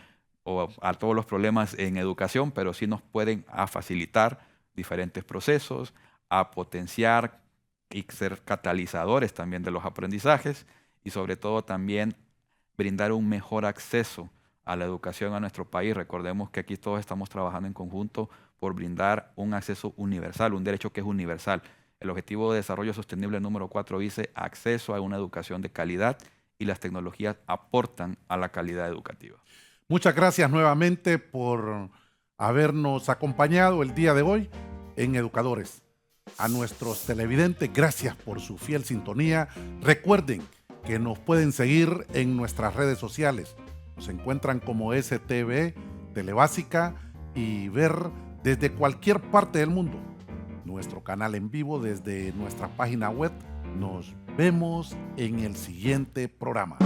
a todos los problemas en educación, pero sí nos pueden facilitar diferentes procesos, a potenciar y ser catalizadores también de los aprendizajes y sobre todo también brindar un mejor acceso a la educación a nuestro país. Recordemos que aquí todos estamos trabajando en conjunto por brindar un acceso universal, un derecho que es universal. El Objetivo de Desarrollo Sostenible número 4 dice acceso a una educación de calidad, y las tecnologías aportan a la calidad educativa. Muchas gracias nuevamente por habernos acompañado el día de hoy en Educadores. A nuestros televidentes, gracias por su fiel sintonía. Recuerden que nos pueden seguir en nuestras redes sociales. Nos encuentran como STV, Telebásica, y ver desde cualquier parte del mundo nuestro canal en vivo desde nuestra página web. Nos vemos en el siguiente programa.